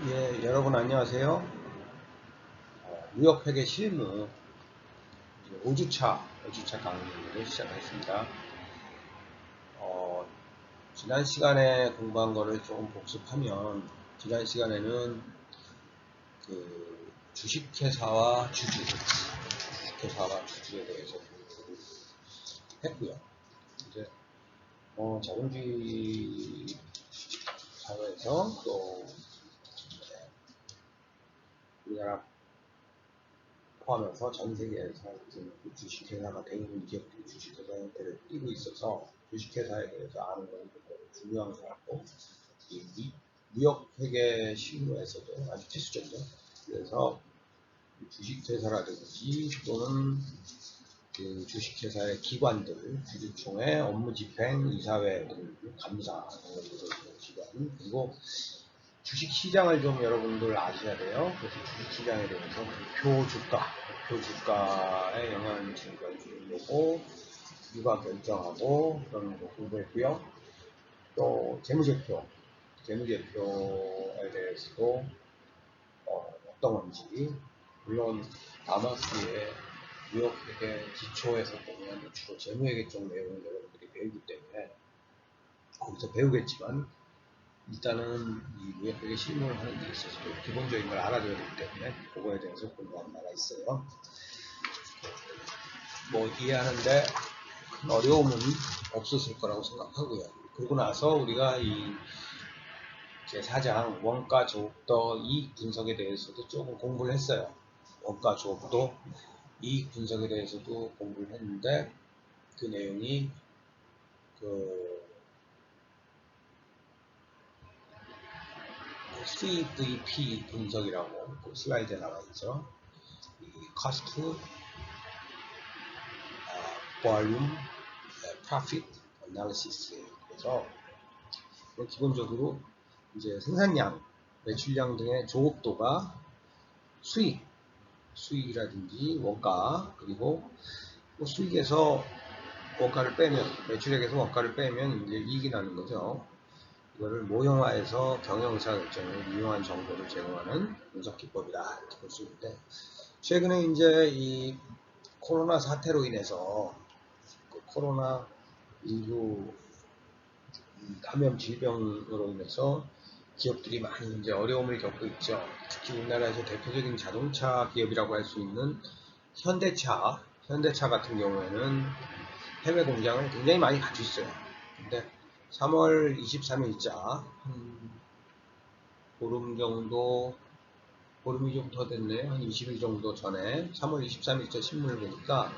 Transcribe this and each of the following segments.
예, 여러분 안녕하세요. 무역회계 실무 5주차 강의를 시작하겠습니다. 지난 시간에 공부한 거를 조금 복습하면, 지난 시간에는 주식회사와 주주에 대해서 공부를 했고요. 이제 자본주의 사회에서 또 우리나라 포함해서 전 세계에서 주식회사가 대부분 기업들이 주식회사 형태를 띠고 있어서 주식회사에 대해서 아는 건 중요한 것 같고, 이 무역회계 실무에서도 아주 필수적이죠. 그래서 주식회사라든지 또는 주식회사의 기관들, 주주총회, 업무집행, 이사회 등 감사 이런 기관, 그리고 주식시장을 좀 여러분들 아셔야 돼요. 그래서 주식시장에 대해서 표주가에 영향을 미치는 걸 보고 누가 결정하고 그런 거 공부했고요. 또 재무제표에 대해서도 어떤 건지, 물론 다마스의 무역회계 기초에서 보면 주로 재무회계 쪽 내용을 여러분들이 배우기 때문에 거기서 배우겠지만, 일단은 이 무역회계 실무를 하는 데 있어서도 기본적인 걸 알아둬야 되기 때문에 그거에 대해서 공부하는 바가 있어요. 이해하는데 큰 어려움은 없으실 거라고 생각하고요. 그러고 나서 우리가 이 제4장 원가 조업도 이익 분석에 대해서도 조금 공부를 했어요. 원가 조업도 이익 분석에 대해서도 공부를 했는데, 그 내용이 CVP 분석이라고 슬라이드에 나와 있죠. 이 cost, volume, profit analysis. 그래서 기본적으로 이제 생산량, 매출량 등의 조업도가 수익이라든지 원가, 그리고 수익에서 원가를 빼면, 매출액에서 원가를 빼면 이제 이익이 나는 거죠. 이거를 모형화해서 경영의사결정에 유용한 정보를 제공하는 분석 기법이다, 이렇게 볼 수 있는데, 최근에 이제 이 코로나 사태로 인해서 코로나19 감염 질병으로 인해서 기업들이 많이 이제 어려움을 겪고 있죠. 특히 우리나라에서 대표적인 자동차 기업이라고 할 수 있는 현대차 같은 경우에는 해외 공장을 굉장히 많이 가지고 있어요. 근데 3월 23일자 한 보름이 좀 더 됐네요. 한 20일 정도 전에 3월 23일자 신문을 보니까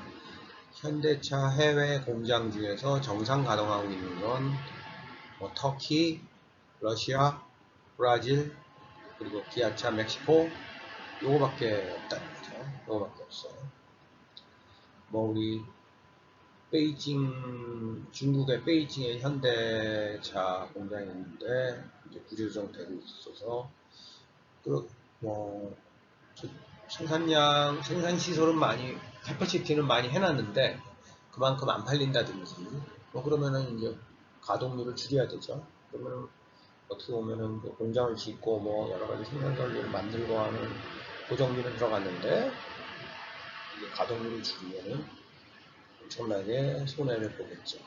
현대차 해외 공장 중에서 정상 가동하고 있는 건 터키, 러시아, 브라질, 그리고 기아차 멕시코, 요거밖에 없다는 거죠. 요거밖에 없어요. 우리 중국의 베이징에 현대차 공장이 있는데 이제 구조조정 되고 있어서, 생산 시설은 캐퍼시티는 많이 해놨는데 그만큼 안 팔린다든지, 그러면은 이제 가동률을 줄여야 되죠. 그러면은 어떻게 보면은 공장을 짓고 여러 가지 생산 설비를 만들고 하는 고정비는 들어갔는데, 이게 가동률을 줄이면은 엄청나게 손해를 보겠죠.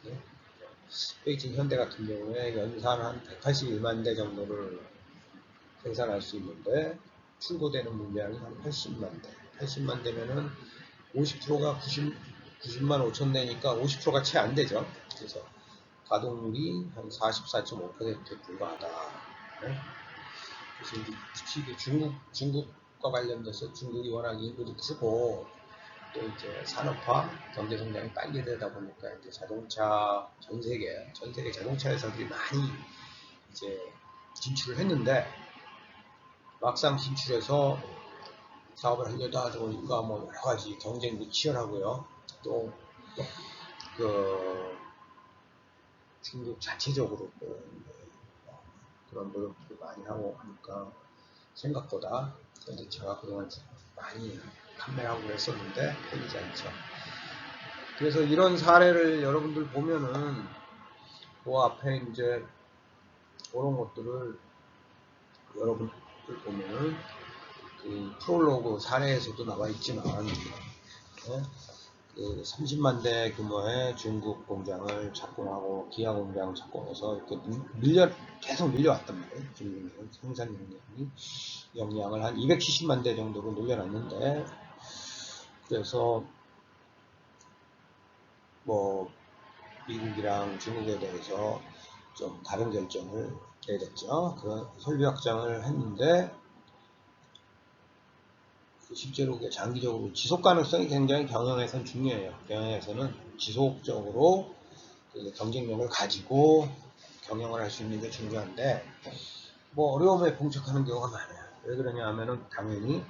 네? 베이징 현대 같은 경우에 연산 한 181만 대 정도를 생산할 수 있는데 출고되는 물량이 한 80만 대면은 50%가 90만 5천 대니까 50%가 채 안 되죠. 그래서 가동률이 한 44.5%에 불과하다. 네? 그래서 특히 중국과 관련돼서 중국이 워낙 인구도 크고 또 이제 산업화, 경제 성장이 빨리 되다 보니까 이제 자동차 전 세계 자동차 회사들이 많이 이제 진출을 했는데, 막상 진출해서 사업을 하려다 하다 보니까 여러 가지 경쟁도 치열하고요. 또 중국 자체적으로 그런 노력도 많이 하고 하니까 생각보다 현대차가 그동안 많이 판매하고 했었는데 팔리지 않죠. 그래서 이런 사례를 여러분들 보면은 그 앞에 이제 그런 것들을 여러분들 보면은 그 프롤로그 사례에서도 나와 있지만 예? 그 30만 대 규모의 중국 공장을 착공하고 기아 공장을 착공해서 이렇게 계속 밀려왔단 말이에요. 중국은 생산 역량을 한 270만 대 정도로 늘려놨는데, 그래서 뭐 미국이랑 중국에 대해서 좀 다른 결정을 내렸죠. 그런 설비 확장을 했는데, 실제로 장기적으로 지속 가능성이 굉장히 경영에서는 중요해요. 경영에서는 지속적으로 그 경쟁력을 가지고 경영을 할 수 있는 게 중요한데, 뭐 어려움에 봉착하는 경우가 많아요. 왜 그러냐 하면은 당연히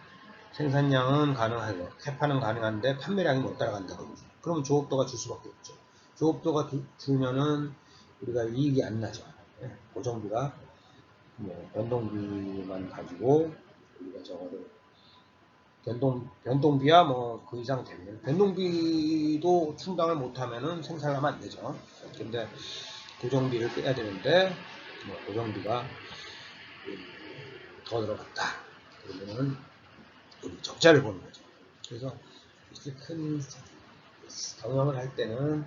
생산량은 가능하고 캐파는 가능한데 판매량이 못 따라간다든지, 그러면 조업도가 줄 수밖에 없죠. 조업도가 줄면은 우리가 이익이 안 나죠. 고정비가 뭐 변동비만 가지고 우리가 저거를 변동비야 뭐 그 이상 되면 변동비도 충당을 못하면은 생산하면 안 되죠. 근데 고정비를 빼야 되는데 뭐 고정비가 더 들어갔다 그러면은 적자를 보는 거죠. 그래서 이렇게 큰 경영을 할 때는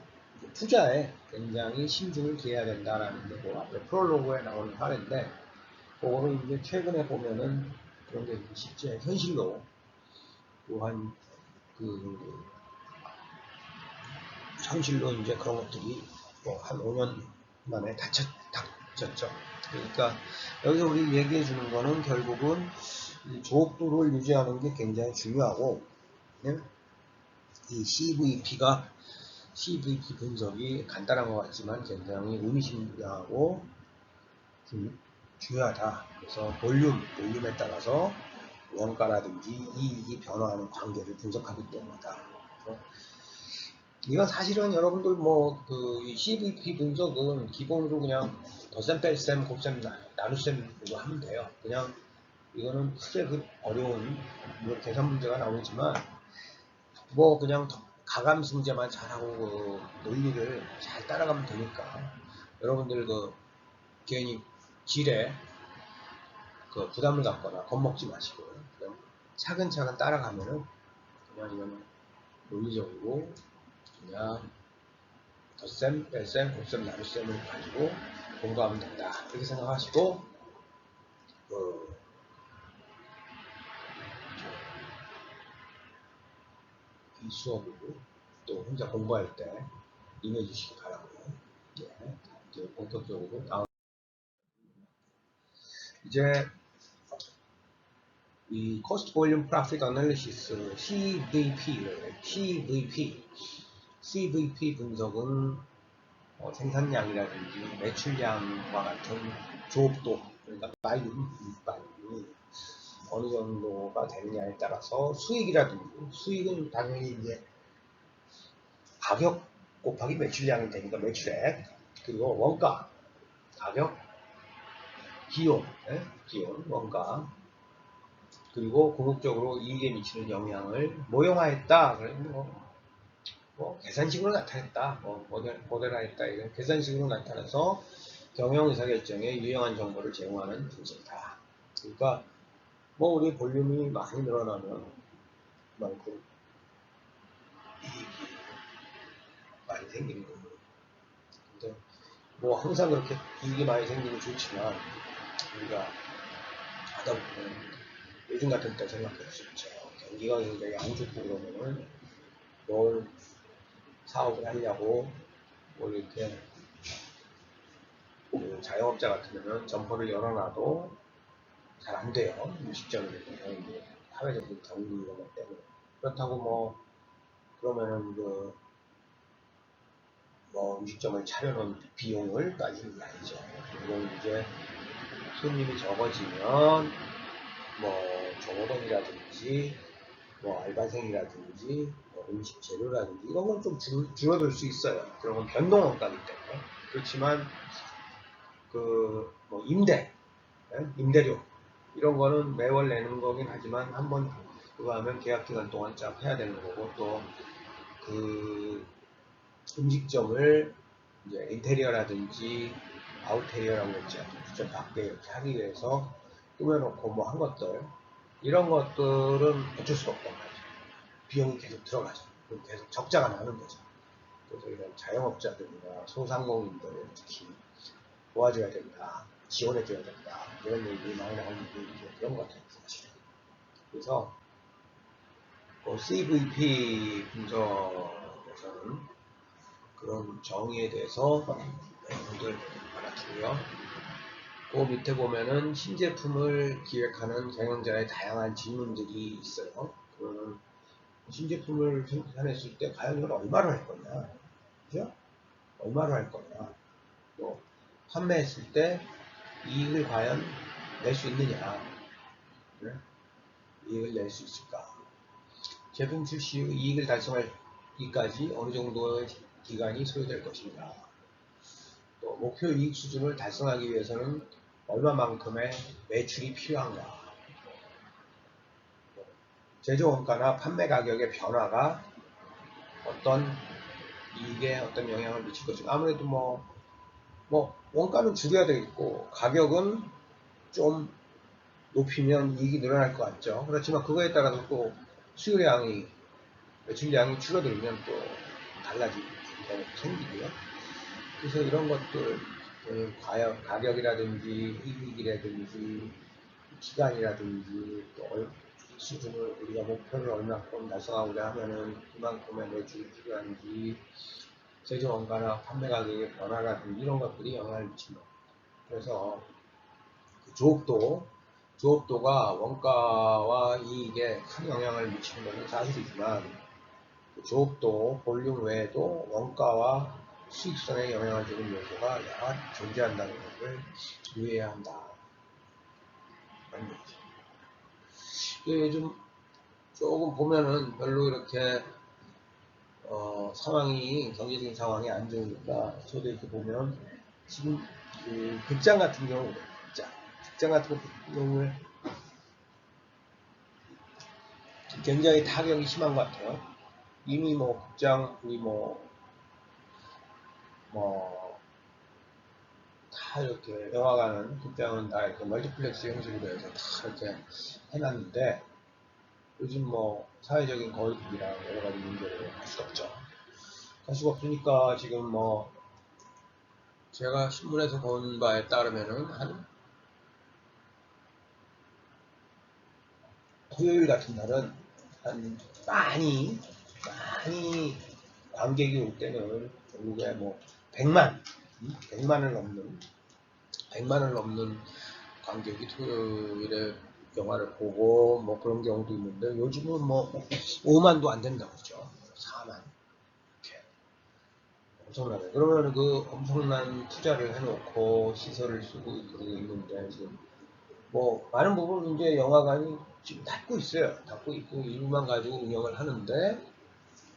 투자에 굉장히 신중을 기해야 된다라는 게 뭐 앞에 프롤로그에 나오는 사례인데, 그거는 이제 최근에 보면은 그런 게 실제 현실로 또한 그 현실로 이제 그런 것들이 뭐 한 5년 만에 닥쳤죠. 그러니까 여기서 우리 얘기해 주는 거는 결국은 이 조업도를 유지하는 게 굉장히 중요하고, 네? 이 CVP 분석이 간단한 것 같지만 굉장히 의미심장하고 중요하다. 그래서 볼륨에 따라서 원가라든지 이익이 변화하는 관계를 분석하기 때문이다. 이건 사실은 여러분들 뭐 그 CVP 분석은 기본으로 그냥 덧셈, 뺄셈, 곱셈, 나눗셈으로 하면 돼요. 그냥 이거는 크게 그 어려운 계산 문제가 나오지만 뭐 그냥 가감승제만 잘하고 그 논리를 잘 따라가면 되니까 여러분들 그 괜히 질에 그 부담을 갖거나 겁먹지 마시고 그냥 차근차근 따라가면은 그냥 이거는 논리적으로 그냥 덧셈, 뺄셈, 곱셈, 나눗셈을 가지고 공부하면 된다. 이렇게 생각하시고 이 수업을 또 혼자 공부할 때 임해 주시기 바라고요. 예, 이제 본격적으로 다음 이제 이 Cost Volume Profit Analysis CVP 분석은 생산량이라든지 매출량과 같은 조업도, 그러니까 발륨이 어느 정도가 되느냐에 따라서 수익은 당연히 이제 가격 곱하기 매출량이 되니까 매출액, 그리고 원가, 가격, 기용, 원가, 그리고 궁극적으로 이익에 미치는 영향을 모형화했다. 그러면 뭐 계산식으로 나타냈다. 모델화했다. 이런 계산식으로 나타나서 경영 의사결정에 유용한 정보를 제공하는 분석이다. 그러니까 뭐 우리 볼륨이 많이 늘어나면 그만큼 이익이 많이 생기는 거고. 근데 뭐 항상 그렇게 이익이 많이 생기면 좋지만 우리가 하다 보면 요즘 같은 때 생각해 보십시오. 경기가 굉장히 안 좋고 그러면은 뭘 사업을 하려고 뭘 이렇게 그 자영업자 같으면은 점포를 열어놔도 잘 안 돼요. 음식점이 사회적인 경기 이런 것 때문에. 그렇다고 뭐 그러면은 뭐 음식점을 차려놓은 비용을 따지는 게 아니죠. 이건 이제 손님이 적어지면 뭐 종업원이라든지 뭐 알바생이라든지 뭐 음식 재료라든지 이런 건 좀 줄어들 수 있어요. 그런 건 변동 원가이기 때문에. 그렇지만 그 뭐 임대료 이런 거는 매월 내는 거긴 하지만 한번 그거 하면 계약 기간 동안 쫙 해야 되는 거고, 또 그 음식점을 이제 인테리어라든지 아웃테리어라고 했죠. 좀 밖에 이렇게 하기 위해서 꾸며놓고 뭐 한 것들, 이런 것들은 어쩔 수가 없단 말이죠. 비용이 계속 들어가죠. 계속 적자가 나는 거죠. 그래서 이런 자영업자들이나 소상공인들 특히 도와줘야 된다, 지원해줘야 된다, 이런 얘기 많이 나오는 게 그런 것 같아요, 사실. 그래서 CVP 분석에서는 그런 정의에 대해서 여러분들 알아두고요. 그 밑에 보면은 신제품을 기획하는 경영자의 다양한 질문들이 있어요. 그거는 신제품을 생산했을 때 과연 이걸 얼마로 할 거냐, 그죠? 얼마로 할 거냐, 또 판매했을 때 이익을 과연 낼 수 있느냐, 네? 이익을 낼 수 있을까? 제품 출시 후 이익을 달성하기까지 어느 정도의 기간이 소요될 것인가? 또 목표 이익 수준을 달성하기 위해서는 얼마만큼의 매출이 필요한가? 제조 원가나 판매 가격의 변화가 어떤 이익에 어떤 영향을 미칠 것인가? 아무래도 뭐 원가는 줄여야 되겠고 가격은 좀 높이면 이익이 늘어날 것 같죠. 그렇지만 그거에 따라서 또 수요량이 매출량이 줄어들면 또 달라질 경우도 생기고요. 그래서 이런 것들 가격이라든지 이익이라든지 기간이라든지 또 수준을 우리가 목표를 얼마큼 달성하고자 하면은 그만큼의 매출이 필요한지 제조 원가나 판매 가격의 변화라든지 이런 것들이 영향을 미친다. 그래서 그 조업도가 원가와 이익에 큰 영향을 미치는 것은 사실이지만 그 조업도 볼륨 외에도 원가와 수익성에 영향을 주는 요소가 여러 존재한다는 것을 유의해야 한다. 요즘 조금 보면은 별로 이렇게 상황이 경제적인 상황이 안 좋으니까 저도 이렇게 보면 지금 그 극장 같은 경우 극장 같은 경우에 굉장히 타격이 심한 것 같아요. 이미 뭐 극장 우리 다 이렇게 영화관은 극장은 다 이렇게 멀티플렉스 형식으로 해서 다 이렇게 해놨는데 요즘 뭐 사회적인 거리두기랑 여러 가지 문제로 할 수가 없죠. 할 수가 없으니까 지금 뭐 제가 신문에서 본 바에 따르면은 한 토요일 같은 날은 한 많이 관객이 올 때는 전국에 뭐 100만을 넘는 관객이 토요일에 영화를 보고 뭐 그런 경우도 있는데 요즘은 뭐 5만도 안 된다고 그러죠. 4만 이렇게 엄청나게. 그러면 그 엄청난 투자를 해놓고 시설을 쓰고 그러고 있는데 지금 뭐 많은 부분 이제 영화관이 지금 닫고 있어요. 닫고 있고 일만 가지고 운영을 하는데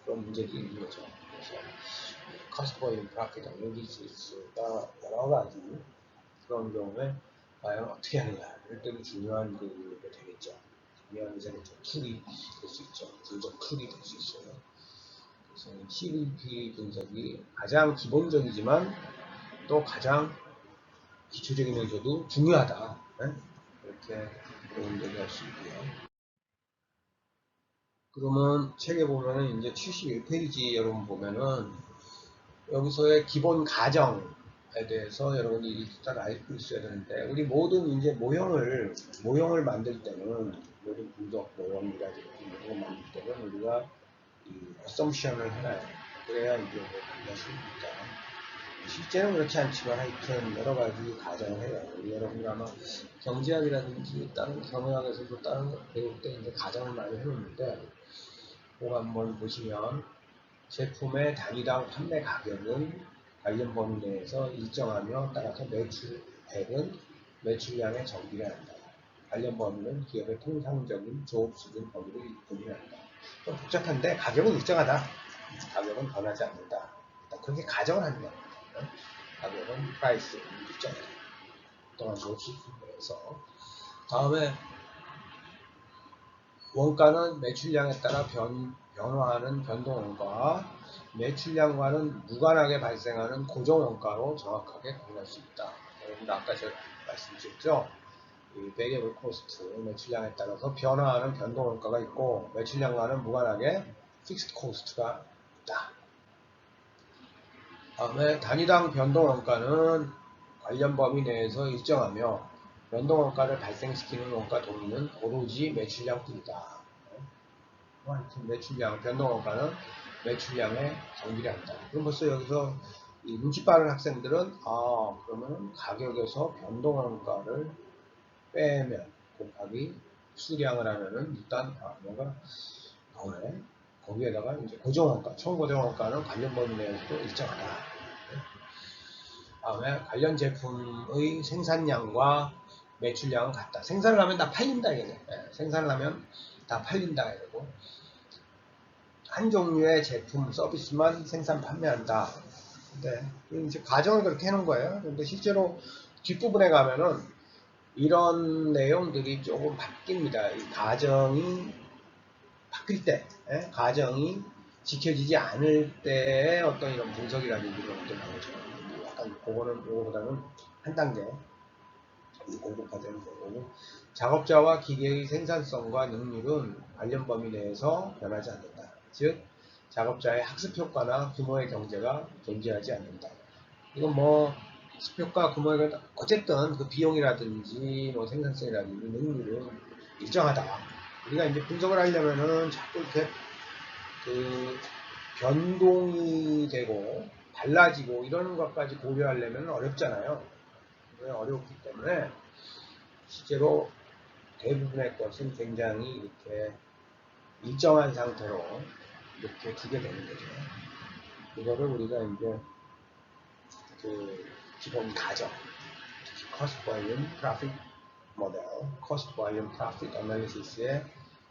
그런 문제도 있는 거죠. 그래서 커스터 인프라크다 로지스틱스가 여러 가지 그런 경우에 과연 어떻게 하느냐를 때도 중요한 게 되겠죠. 중요한 이제 툴이 될 수 있죠. 분석 툴이 될 수 있어요. 그래서 CVP 분석이 가장 기본적이지만 또 가장 기초적이면서도 중요하다. 네? 이렇게 얘기할 수 있고요. 그러면 책에 보면은 이제 71페이지 여러분 보면은 여기서의 기본 가정에 대해서 여러분이 일단 알고 있어야 되는데 우리 모든 이제 모형을 만들 때는 모든 분석 모형이라든지 이런 거 만들 때는 우리가 이 어썸션을 해놔요. 그래야 이제 만날 수 있다. 실제는 그렇지 않지만 하여튼 여러 가지 가정을 해요. 여러분이 아마 경제학이라든지 다른 경영학에서도 다른 거 배울 때 이제 가정을 많이 해놓는데 그거 한번 보시면 제품의 단위당 판매 가격은 관련 범위 내에서 일정하며 따라서 매출액은 매출량의 정비를 한다. 관련 범위는 기업의 통상적인 조업 수준 범위를 분류한다. 좀 복잡한데 가격은 일정하다. 가격은 변하지 않는다. 그렇게 가정을 하는 거예요. 가격은 프라이스 일정하다. 또한 조업 수준에서 다음에 원가는 매출량에 따라 변화하는 변동원가, 매출량과는 무관하게 발생하는 고정원가로 정확하게 구분할 수 있다. 여러분 아까 제가 말씀드렸죠? 이 variable cost, 매출량에 따라서 변화하는 변동원가가 있고 매출량과는 무관하게 fixed cost가 있다. 다음에 단위당 변동원가는 관련 범위 내에서 일정하며 변동원가를 발생시키는 원가 동위는 오로지 매출량뿐이다. 하여튼 매출량, 변동원가는 매출량에 정비례한다. 그럼 벌써 여기서 이 눈치 빠른 학생들은 그러면 가격에서 변동원가를 빼면 곱하기 수량을 하면은 일단 뭔가 나오네. 거기에다가 이제 고정원가, 총고정원가는 관련 범위 내에서도 일정하다. 다음에 관련 제품의 생산량과 매출량은 같다. 생산을 하면 다 팔린다 이게. 생산을 하면 다 팔린다 이러고 한 종류의 제품 서비스만 생산 판매한다. 근데 이제 가정을 그렇게 해놓은 거예요. 근데 실제로 뒷부분에 가면은 이런 내용들이 조금 바뀝니다. 이 가정이 바뀔 때, 가정이 지켜지지 않을 때의 어떤 이런 분석이라든지 이런 것들 나오죠. 약간 그거는 요거보다는 한 단계 공급화되는 거고, 작업자와 기계의 생산성과 능률은 관련 범위 내에서 변하지 않는다. 즉, 작업자의 학습 효과나 규모의 경제가 존재하지 않는다. 이건 뭐 학습 효과, 규모의 어쨌든 그 비용이라든지 뭐 생산성이라든지 능률은 일정하다. 우리가 이제 분석을 하려면은 자꾸 이렇게 그 변동이 되고 달라지고 이런 것까지 고려하려면 어렵잖아요. 어렵기 때문에 실제로 대부분의 것은 굉장히 이렇게 일정한 상태로 이렇게 두게 되는 거죠. 이거를 우리가 이제 그 기본 가정, cost volume profit 모델, cost volume profit analysis의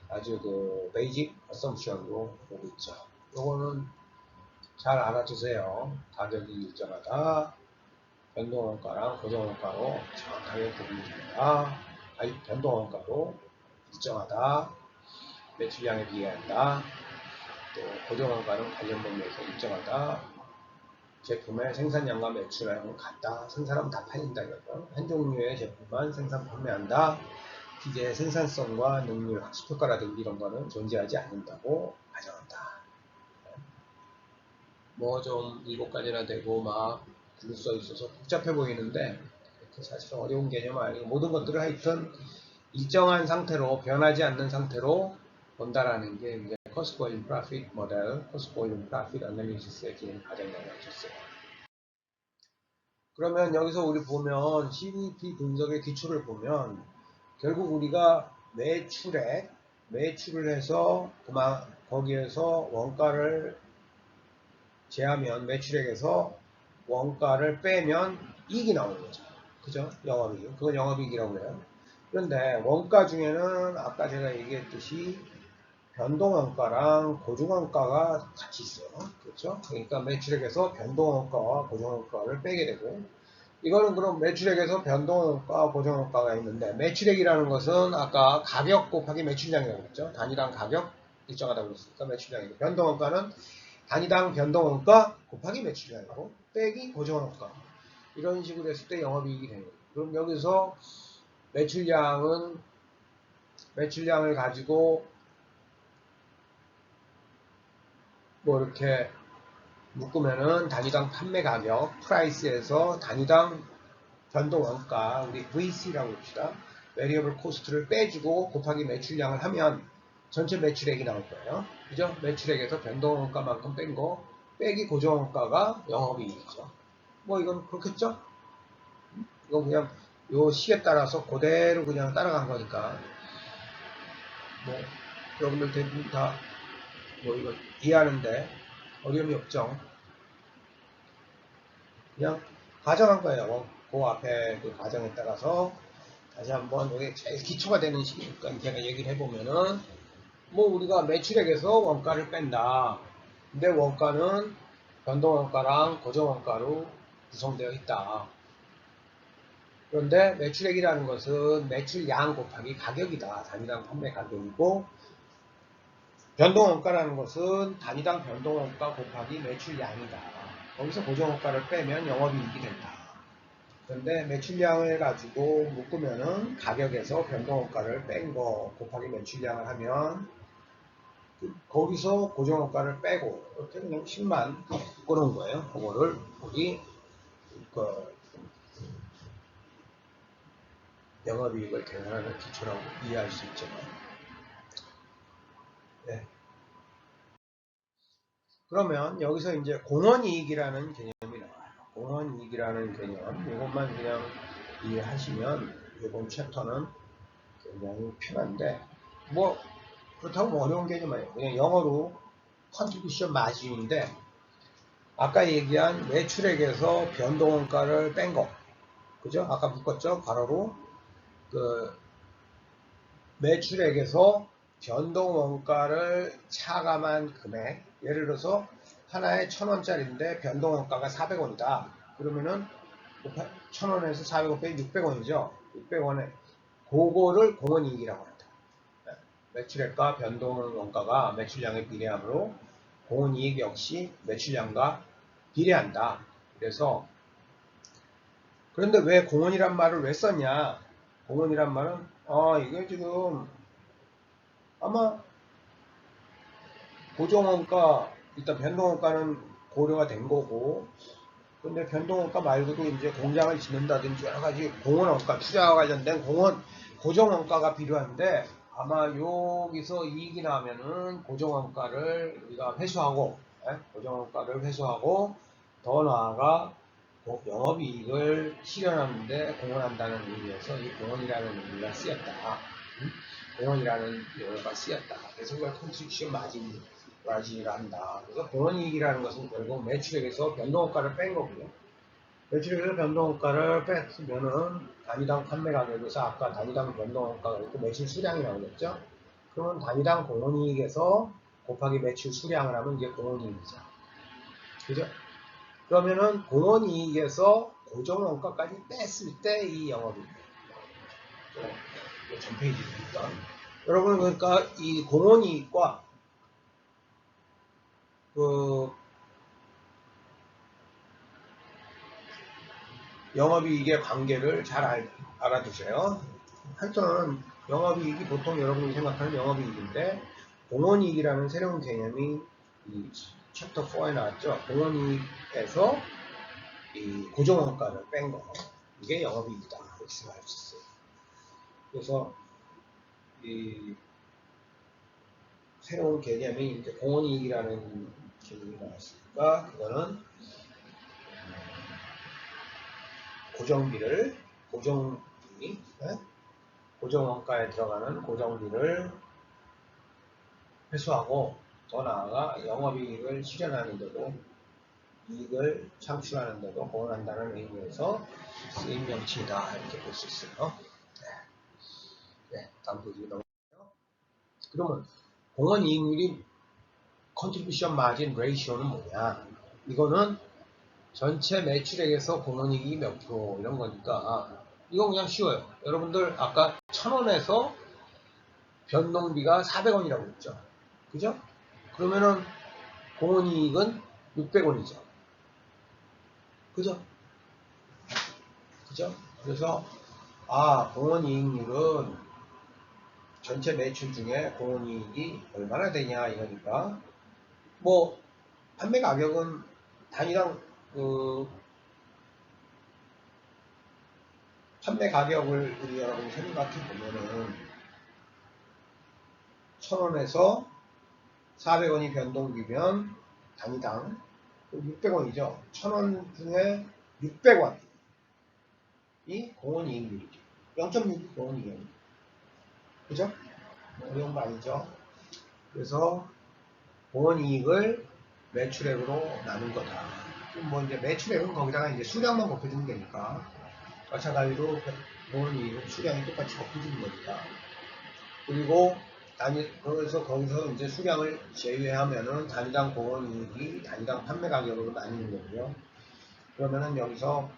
아주 그 베이직 어썸션으로 보고 있죠. 요거는 잘 알아두세요. 가격이 일정하다. 변동원가랑 고정원가로 정확하게 구분이 됩니다. 변동원가로 일정하다. 매출량에 비례한다. 또 고정원가는 관련 범위에서 일정하다. 제품의 생산량과 매출량은 같다. 생산하면 다 팔린다. 이거죠. 한 종류의 제품만 생산 판매한다. 기계의 생산성과 능률, 학습효과라든지 이런 거는 존재하지 않는다고 가정한다. 뭐 좀 7가지나 되고 막 글로 써 있어서 복잡해 보이는데 사실 어려운 개념은 아니고 모든 것들을 하여튼 일정한 상태로 변하지 않는 상태로 본다라는 게 이제 Cost Volume Profit 모델, Cost Volume Profit Analysis의 기본 가정이라고 하셨어요. 그러면 여기서 우리 보면 CVP 분석의 기초를 보면 결국 우리가 매출을 해서 그만 거기에서 원가를 제하면 매출액에서 원가를 빼면 이익이 나오는 거죠. 그죠? 영업이익. 그건 영업이익이라고 해요. 그런데 원가 중에는 아까 제가 얘기했듯이 변동원가랑 고정원가가 같이 있어요. 그렇죠? 그러니까 매출액에서 변동원가와 고정원가를 빼게 되고 이거는 그럼 매출액에서 변동원가와 고정원가가 있는데 매출액이라는 것은 아까 가격 곱하기 매출량이라고 했죠. 단위당 가격 일정하다고 했으니까 매출량이고 변동원가는 단위당 변동원가 곱하기 매출량이고 빼기 고정원가 이런 식으로 했을 때 영업이익이 되는 거예요. 그럼 여기서 매출량을 가지고 뭐 이렇게 묶으면은 단위당 판매 가격 프라이스에서 단위당 변동원가 우리 VC라고 합시다. Variable Cost를 빼주고 곱하기 매출량을 하면 전체 매출액이 나올 거예요. 그죠? 매출액에서 변동원가만큼 뺀 거 빼기 고정원가가 영업이익이죠. 뭐 이건 그렇겠죠? 이건 그냥 요 시에 따라서 그대로 그냥 따라간 거니까 뭐 여러분들 대부분 다 뭐 이거 이해하는데 어려움이 없죠. 그냥 가정한 거예요. 그 앞에 그 가정에 따라서 다시 한번 이게 제일 기초가 되는 시기니까 제가 얘기를 해보면은 뭐 우리가 매출액에서 원가를 뺀다. 근데 원가는 변동원가랑 고정원가로 구성되어 있다. 그런데 매출액이라는 것은 매출량 곱하기 가격이다. 단위당 판매 가격이고 변동원가라는 것은 단위당 변동원가 곱하기 매출량이다. 거기서 고정원가를 빼면 영업이익이 된다. 근데 매출량을 가지고 묶으면은 가격에서 변동원가를 뺀 거 곱하기 매출량을 하면 거기서 고정원가를 빼고 이렇게 그냥 10만 묶어놓은 거예요. 그거를 우리 그 영업이익을 계산하는 기초라고 이해할 수 있죠. 네. 그러면 여기서 이제 공원이익이라는 개념이 나와요. 공원이익이라는 개념, 이것만 그냥 이해하시면 이번 챕터는 굉장히 편한데, 뭐 그렇다고 뭐 어려운 개념 아니에요. 그냥 영어로 컨트리뷰션 마진인데, 아까 얘기한 매출액에서 변동원가를 뺀 거, 그죠? 아까 묶었죠? 가로로 그 매출액에서 변동원가를 차감한 금액, 예를 들어서 하나에 1,000원짜리인데 변동원가가 400원이다. 그러면은 1,000원에서 400원 빼기 600원이죠. 600원에 그거를 공원이익이라고 한다. 매출액과 변동원가가 매출량에 비례하므로 공원이익 역시 매출량과 비례한다. 그래서 그런데 왜 공원이란 말을 왜 썼냐? 공원이란 말은 이게 지금 아마 고정원가, 일단 변동원가는 고려가 된 거고, 근데 변동원가 말고도 이제 공장을 짓는다든지 여러 가지 공원원가, 투자와 관련된 고정원가가 필요한데, 아마 여기서 이익이 나면은 고정원가를 우리가 회수하고, 고정원가를 회수하고, 더 나아가 영업이익을 실현하는데 공헌한다는 의미에서 이 공헌이라는 의미가 쓰였다. 공헌이라는 용어가 쓰였다. 그래서 그걸 컨트리뷰션 마진이라 한다. 그래서 공헌이익이라는 것은 결국 매출액에서 변동원가를 뺀 거고요. 매출액에서 변동원가를 뺐으면은 단위당 판매 가격에서 아까 단위당 변동원가가 있고 매출 수량이 나오겠죠. 그러면 단위당 공헌이익에서 곱하기 매출 수량을 하면 이게 공헌이익이죠. 그죠? 그러면은 공헌이익에서 고정원가까지 뺐을 때 이 영업이익. 전페이지니까. 여러분 그러니까 이 공헌이익과 그 영업이익의 관계를 잘 알아두세요. 하여튼 영업이익이 보통 여러분이 생각하는 영업이익인데 공헌이익이라는 새로운 개념이 이 챕터 4에 나왔죠. 공헌이익에서 이 고정원가를 뺀 거. 이게 영업이익이다. 이렇게 생각할 수 있어요. 그래서 이 새로운 개념이 이제 공헌이익이라는 개념이 나왔으니까 그거는 고정비, 고정원가에 들어가는 고정비를 회수하고 더 나아가 영업이익을 실현하는데도 이익을 창출하는데도 공헌한다는 의미에서 쓰인 명칭이다 이렇게 볼 수 있어요. 네, 다음 페이지 넘어가요. 그러면 공헌이익률이 컨트리뷰션 마진 레이시오는 뭐냐? 이거는 전체 매출액에서 공헌이익이 몇 프로 이런 거니까 이거 그냥 쉬워요. 여러분들 아까 1,000원에서 변동비가 400원이라고 했죠. 그죠? 그러면은 공헌이익은 600원이죠. 그죠? 그죠? 그래서 공헌이익률은 전체 매출 중에 공헌이익이 얼마나 되냐 이거니까 뭐 판매 가격은 단위당 판매 가격을 우리 여러분 생각해 보면은 1,000원에서 400원이 변동비면 단위당 600원이죠. 1,000원 중에 600원이 공헌이익률이죠. 0.6이 공헌이익률. 그죠? 어려운 거 아니죠? 그래서 공헌이익을 매출액으로 나눈 거다. 뭐 이제 매출액은 거기다가 이제 수량만 곱해주면 되니까 마찬가지로 공헌이익은 수량이 똑같이 곱해주는 거니까. 그리고 그래서 거기서 이제 수량을 제외하면은 단위당 공헌이익이 단위당 판매 가격으로 나뉘는 거고요. 그러면은 여기서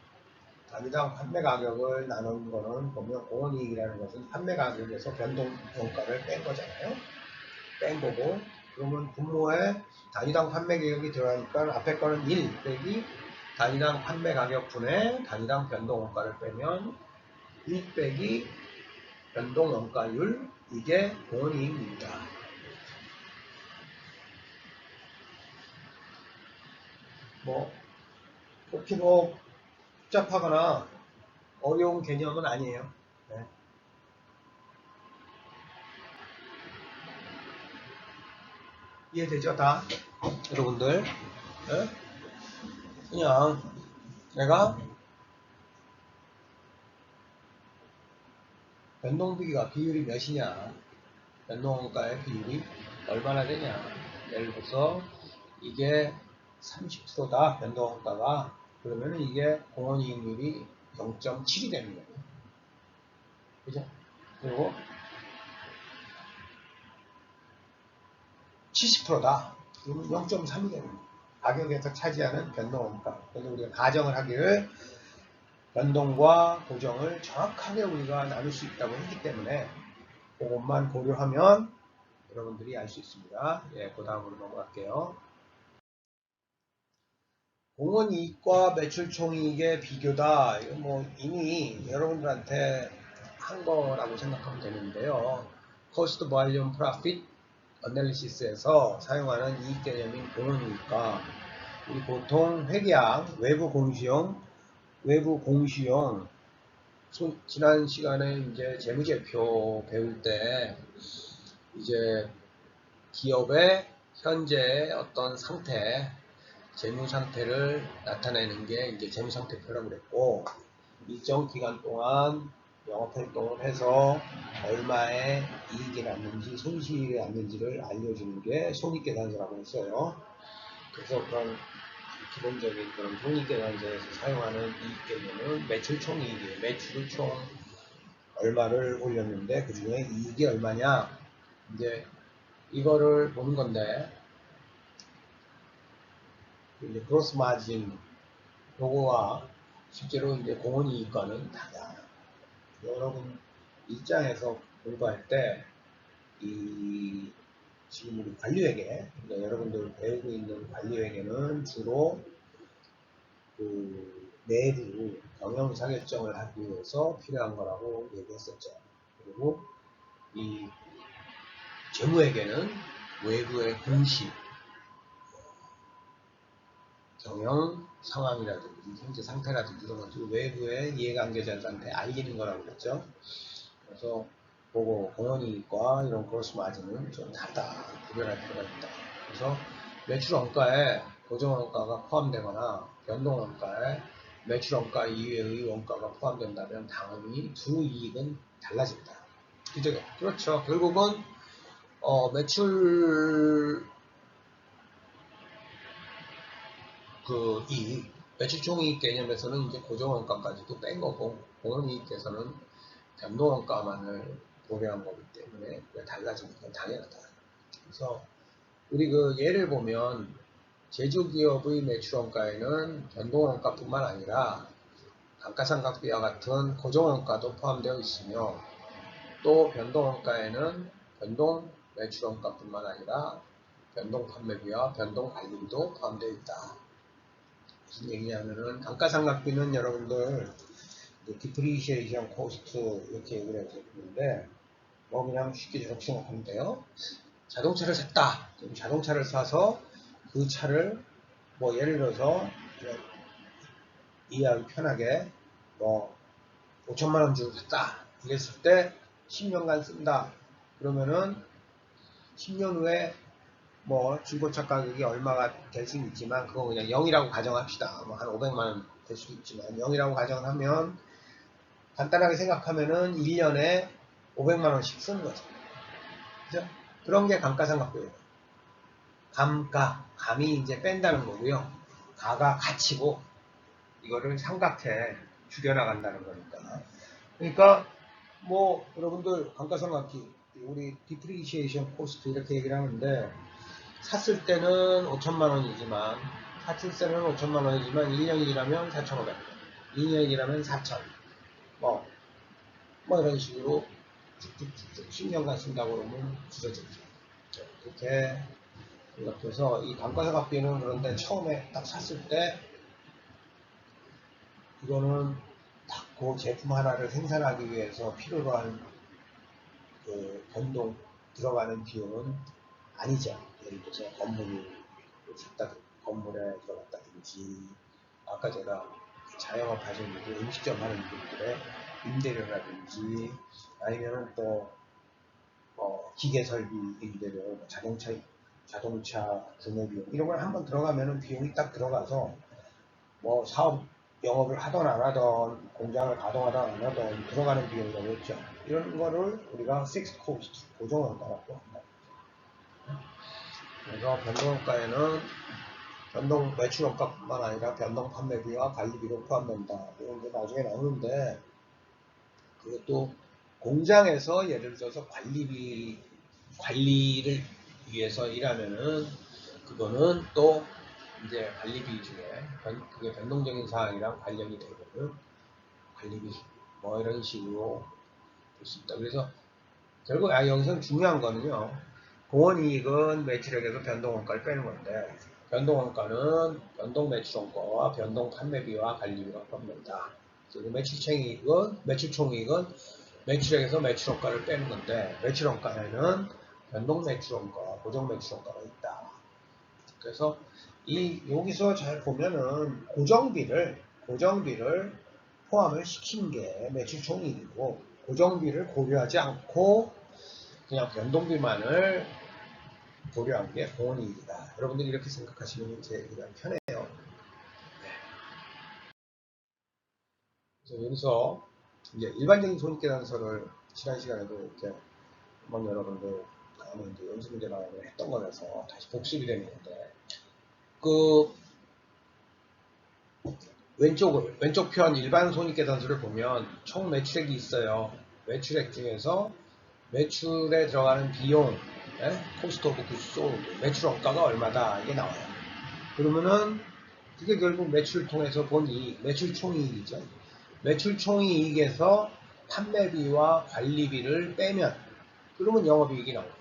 단위당 판매 가격을 나눈 거는 보면 공헌이익이라는 것은 판매 가격에서 변동원가를 뺀 거잖아요. 뺀 거고, 그러면 분모에 단위당 판매 가격이 들어가니까 앞에 거는 1 빼기 단위당 판매 가격분의 단위당 변동원가를 빼면 1 빼기 변동원가율, 이게 공원이익입니다. 뭐 그렇게 뭐 복잡하거나 어려운 개념은 아니에요. 네. 이해되죠? 다? 여러분들? 네? 그냥 내가 변동비가 비율이 몇이냐, 변동원가의 비율이 얼마나 되냐. 예를 들어서 이게 30%다 변동원가가. 그러면 이게 공원이익률이 0.7이 되는 거예요. 그죠? 그리고 70%다. 그러면 0.3이 되는 거예요. 가격에서 차지하는 변동원가. 그래서 우리가 가정을 하기를 변동과 고정을 정확하게 우리가 나눌 수 있다고 했기 때문에 그것만 고려하면 여러분들이 알 수 있습니다. 예, 그 다음으로 넘어갈게요. 공원이익과 매출총이익의 비교다. 이건 뭐 이미 여러분들한테 한 거라고 생각하면 되는데요. Cost Volume Profit Analysis에서 사용하는 이익 개념인 공원이익과 우리 보통 회계학 외부 공시용 지난 시간에 이제 재무제표 배울 때 이제 기업의 현재 어떤 상태, 재무 상태를 나타내는 게 이제 재무 상태표라고 그랬고, 일정 기간 동안 영업 활동을 해서 얼마의 이익이 났는지 손실이 났는지를 알려주는 게 손익계산서라고 했어요. 그래서 그런 기본적인 그런 손익계산서에서 사용하는 이익 개념은 매출총이익이에요. 매출을 총 얼마를 올렸는데 그 중에 이익이 얼마냐, 이제 이거를 보는 건데, 이제 그로스 마진 요거와 실제로 이제 공원이익과는 달라요. 여러분 입장에서 공부할 때 이 지금 우리 관리회계, 그러니까 여러분들 배우고 있는 관리회계는 주로 그 내부 경영자격증을 하기 위해서 필요한 거라고 얘기했었죠. 그리고 이 재무회계는 외부의 공시, 경영 상황이라든지 현재 상태라든지 이런 것들 외부의 이해관계자들한테 알리는 거라고 그랬죠. 그래서 보고 공원이익과 이런 그로스 마진은 좀 다르다, 구별할 필요가 있다. 그래서 매출 원가에 고정 원가가 포함되거나 변동 원가에 매출 원가 이외의 원가가 포함된다면 당연히 두 이익은 달라집니다. 그죠? 그렇죠. 결국은 매출 그 이익, 매출총이익 개념에서는 이제 고정원가까지도 뺀 거고, 공원이익에서는 변동원가만을 고려한 거기 때문에 달라지는 건 당연하다. 그래서 우리 그 예를 보면 제조기업의 매출원가에는 변동원가뿐만 아니라 감가상각비와 같은 고정원가도 포함되어 있으며, 또 변동원가에는 변동 매출원가뿐만 아니라 변동판매비와 변동관리비도 포함되어 있다. 무슨 얘기냐면은 감가상각비는 여러분들 디프리시에이션 코스트 이렇게 얘기를 해서 있는데, 뭐 그냥 쉽게 저렇게 생각하면 돼요. 자동차를 샀다. 그럼 자동차를 사서 그 차를 뭐 예를 들어서 이해하기 편하게 뭐 5천만 원 주고 샀다. 이랬을 때 10년간 쓴다. 그러면은 10년 후에 뭐 중고차 가격이 얼마가 될 수는 있지만 그거 그냥 0이라고 가정합시다. 뭐 한 500만 원 될 수도 있지만 0이라고 가정하면 간단하게 생각하면은 1년에 500만 원씩 쓰는 거죠. 그죠? 그런 게 감가상각비예요. 감이 이제 뺀다는 거고요. 가가 가치고 이거를 삼각해 줄여나간다는 거니까. 그러니까 뭐 여러분들 감가상각비 우리 디프리시에이션 코스트 이렇게 얘기를 하는데, 샀을 때는 5천만 원이지만 1년이 지나면 4,500원, 2년이 지나면 4,000, 뭐 이런 식으로 쭉쭉쭉쭉 10년간 쓴다고 그러면 줄어들죠. 이렇게 생각해서 이 감가상각비는 그런데 처음에 딱 샀을 때 이거는 딱 그 제품 하나를 생산하기 위해서 필요로 한 그 변동 들어가는 비용은 아니죠. 예를 들어서 건물을 샀다, 건물에 들어갔다든지, 아까 제가 자영업 하시는 분들, 음식점 하는 분들의 임대료라든지, 아니면은 또 기계 설비 임대료, 자동차 구매 비용 이런 걸 한번 들어가면은 비용이 딱 들어가서 뭐 사업 영업을 하던 안 하던, 공장을 가동하던 안 하던 들어가는 비용이라고 했죠. 이런 거를 우리가 fixed cost, 고정원가라고 한다. 그래서 변동원가에는 변동 매출원가뿐만 아니라 변동 판매비와 관리비도 포함된다. 이런 게 나중에 나오는데, 그것도 공장에서 예를 들어서 관리를 위해서 일하면은 그거는 또 이제 관리비 중에 그게 변동적인 사항이랑 관련이 되거든. 관리비 뭐 이런 식으로 볼 수 있다. 그래서 결국 여기서 중요한 거는요. 공원이익은 매출액에서 변동원가를 빼는 건데, 변동원가는 변동 매출원가와 변동 판매비와 관리비가 포함된다. 그리고 매출총이익은 매출액에서 매출원가를 빼는 건데, 매출원가에는 변동 매출원가와 고정 매출원가가 있다. 그래서 여기서 잘 보면은 고정비를 포함을 시킨 게 매출총이익이고, 고정비를 고려하지 않고 그냥 변동비만을 고려한 게 공원이익이다. 여러분들이 이렇게 생각하시면 제일 편해요. 그래서 여기서 이제 일반적인 손익계산서를 지난 시간에도 이렇게 한번 여러분들 다음에 이제 연습 문제 나오면 했던 거라서 다시 복습이 되는 건데, 그 왼쪽 편 일반 손익계산서를 보면 총 매출액이 있어요. 매출액 중에서 매출에 들어가는 비용, 코스트 오브 구스 솔드, 매출 원가가 얼마다 이게 나와요. 그러면은 그게 결국 매출 통해서 본 이익, 매출 총이익이죠. 매출 총이익에서 판매비와 관리비를 빼면 그러면 영업이익이 나옵니다.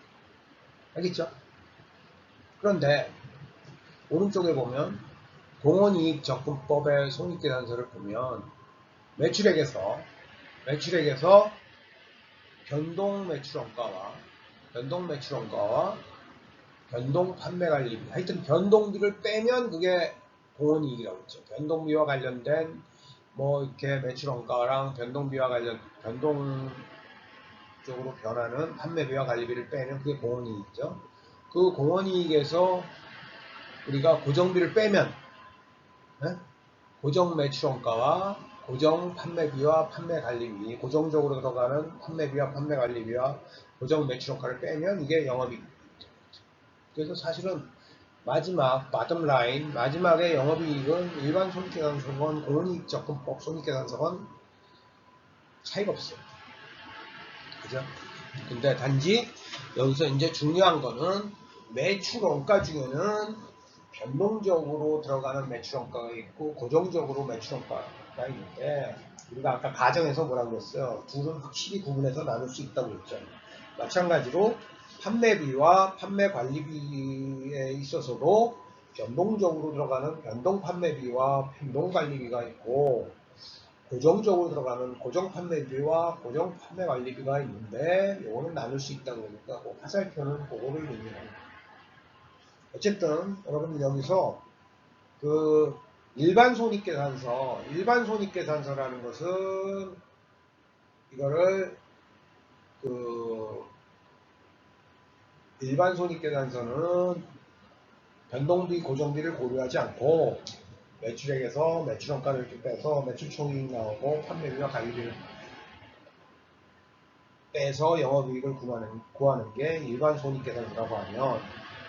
알겠죠? 그런데 오른쪽에 보면 공원이익접근법의 손익계산서를 보면 매출액에서 변동 매출원가와 변동 판매관리비, 하여튼 변동비를 빼면 그게 공원이익이라고 했죠. 변동비와 관련된 뭐 이렇게 매출원가랑 변동 쪽으로 변하는 판매비와 관리비를 빼면 그게 공원이익이죠. 그 공원이익에서 우리가 고정비를 빼면 고정 매출원가와 고정 판매비와 판매관리비, 고정적으로 들어가는 판매비와 판매관리비와 고정 매출원가를 빼면 이게 영업이익. 그래서 사실은 마지막 바텀 라인, 마지막에 영업이익은 일반 손익계산서건 공원이익접근법 손익계산서건 차이가 없어요. 그죠? 근데 단지 여기서 이제 중요한 거는 매출원가 중에는 변동적으로 들어가는 매출원가가 있고 고정적으로 매출원가가 있는데, 우리가 아까 가정에서 뭐라고 했어요? 둘은 확실히 구분해서 나눌 수 있다고 했죠. 마찬가지로 판매비와 판매관리비에 있어서도 변동적으로 들어가는 변동 판매비와 변동 관리비가 있고, 고정적으로 들어가는 고정 판매비와 고정 판매 관리비가 있는데, 요거는 나눌 수 있다고 하니까 그 화살표는 그거를 의미합니다. 어쨌든 여러분 여기서 그 일반 손익계산서라는 것은 이거를 그 일반 손익계산서는 변동비, 고정비를 고려하지 않고 매출액에서 매출원가를 이렇게 빼서 매출총이익 나오고 판매비와 관리비를 빼서 영업이익을 구하는 게 일반 손익계산서라고 하면,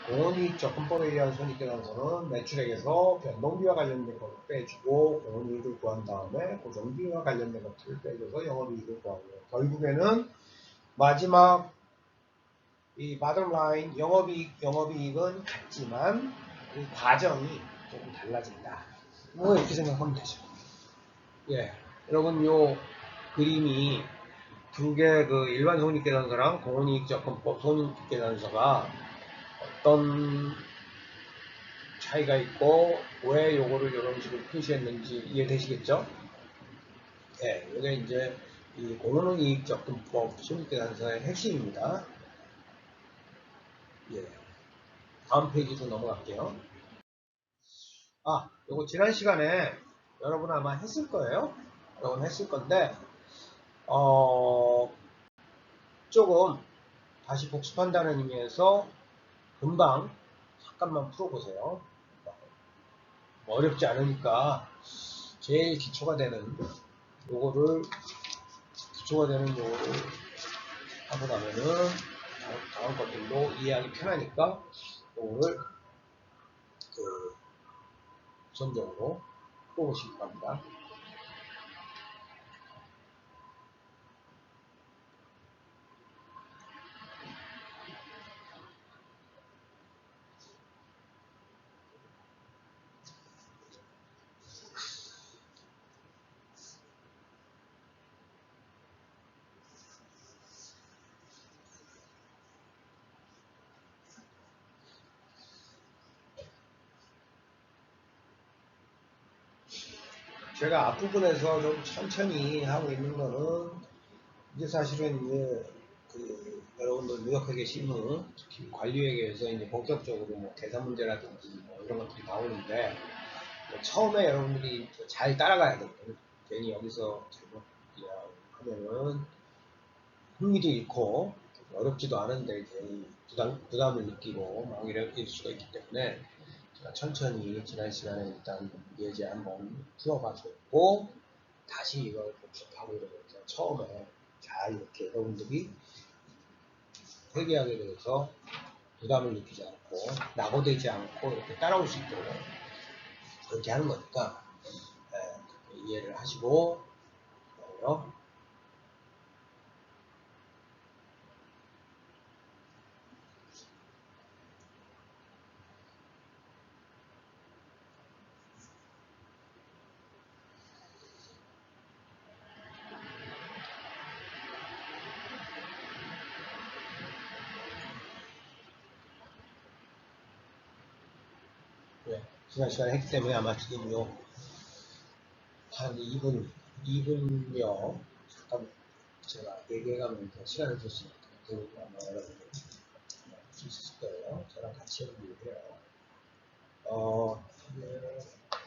공원이익접근법에 의한 손익계산서는 매출액에서 변동비와 관련된 것을 빼주고 공원이익을 구한 다음에 고정비와 관련된 것들을 빼줘서 영업이익을 구하고, 결국에는 마지막 이 bottom line 영업이익은 같지만 그 과정이 조금 달라진다. 뭐 이렇게 생각하면 되죠. 예, 여러분 요 그림이 두 개 그 일반 손익계산서랑 공원이익접근법 손익계산서가 어떤 차이가 있고 왜 요거를 이런 식으로 표시했는지 이해되시겠죠? 예, 이게 이제 이 공론이익적분법 손익계산서의 핵심입니다. 예, 다음 페이지로 넘어갈게요. 아, 요거 지난 시간에 여러분 아마 했을 거예요. 여러분 했을 건데, 어, 조금 다시 복습한다는 의미에서 금방 잠깐만 풀어보세요. 어렵지 않으니까 제일 기초가 되는 요거를 하고 나면은 다음 것들도 이해하기 편하니까 요거를 그 우선적으로 풀어보시기 바랍니다. 제가 앞부분에서 좀 천천히 하고 있는 거는 이제 사실은 이제 그 여러분들 누적회계 실무, 특히 관리회계에서 이제 본격적으로 뭐 계산 문제라든지 뭐 이런 것들이 나오는데 뭐 처음에 여러분들이 잘 따라가야 되거든요. 괜히 여기서 잘못 하면은 흥미도 잃고 어렵지도 않은데 괜히 부담을 느끼고 막 이럴 수가 있기 때문에 제가 천천히 지난 시간에 일단 예제 한번 풀어봐줬고 다시 이걸 복습하고 이러면서 처음에 잘 이렇게 여러분들이 회계하게 되어서 부담을 느끼지 않고 낙오되지 않고 이렇게 따라올 수 있도록 그렇게 하는 거니까 이해를 하시고 그다음에요. 지난 시간에 했기 때문에 아마 지금 한 2분여 잠깐 제가 얘기해가면서 시간을 줬으니까 그 아마 여러분들 수 있을 거예요. 저랑 같이 해보고요.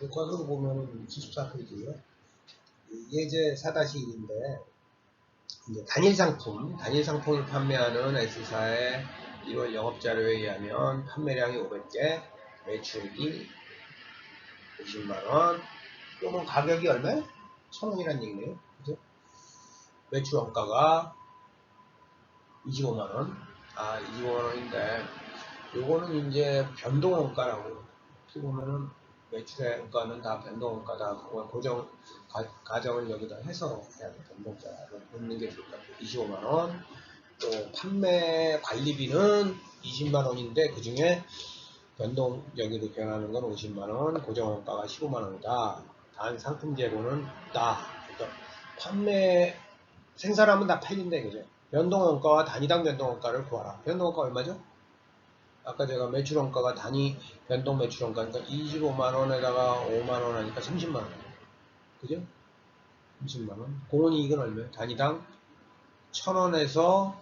교과서로 보면은 74페이지요. 예제 4-1인데 이제 단일 상품을 판매하는 S사의 1월 영업자료에 의하면 판매량이 500개, 매출이 50만원. 그러면 가격이 얼마예요? 1,000원이란 얘기네요. 그죠? 매출 원가가 25만원. 25만원인데, 요거는 이제 변동원가라고. 어떻게 보면은 매출의 원가는 다 변동원가다. 그건 가정을 여기다 해서 해야 돼. 변동자를 넣는 게 좋을 것 같아요. 25만원. 또 판매 관리비는 20만원인데 그 중에 변동 여기로 변하는 건 50만원, 고정원가가 15만원이다. 단 상품 재고는 나. 그러니까 판매 생산하면 다 팔린대 그죠? 변동원가와 단위당 변동원가를 구하라. 변동원가 얼마죠? 아까 제가 매출원가가 단위 변동 매출원가니까 25만원에다가 5만원 하니까 30만원. 그죠? 30만원. 공원이익은 얼마예요? 단위당 1000원에서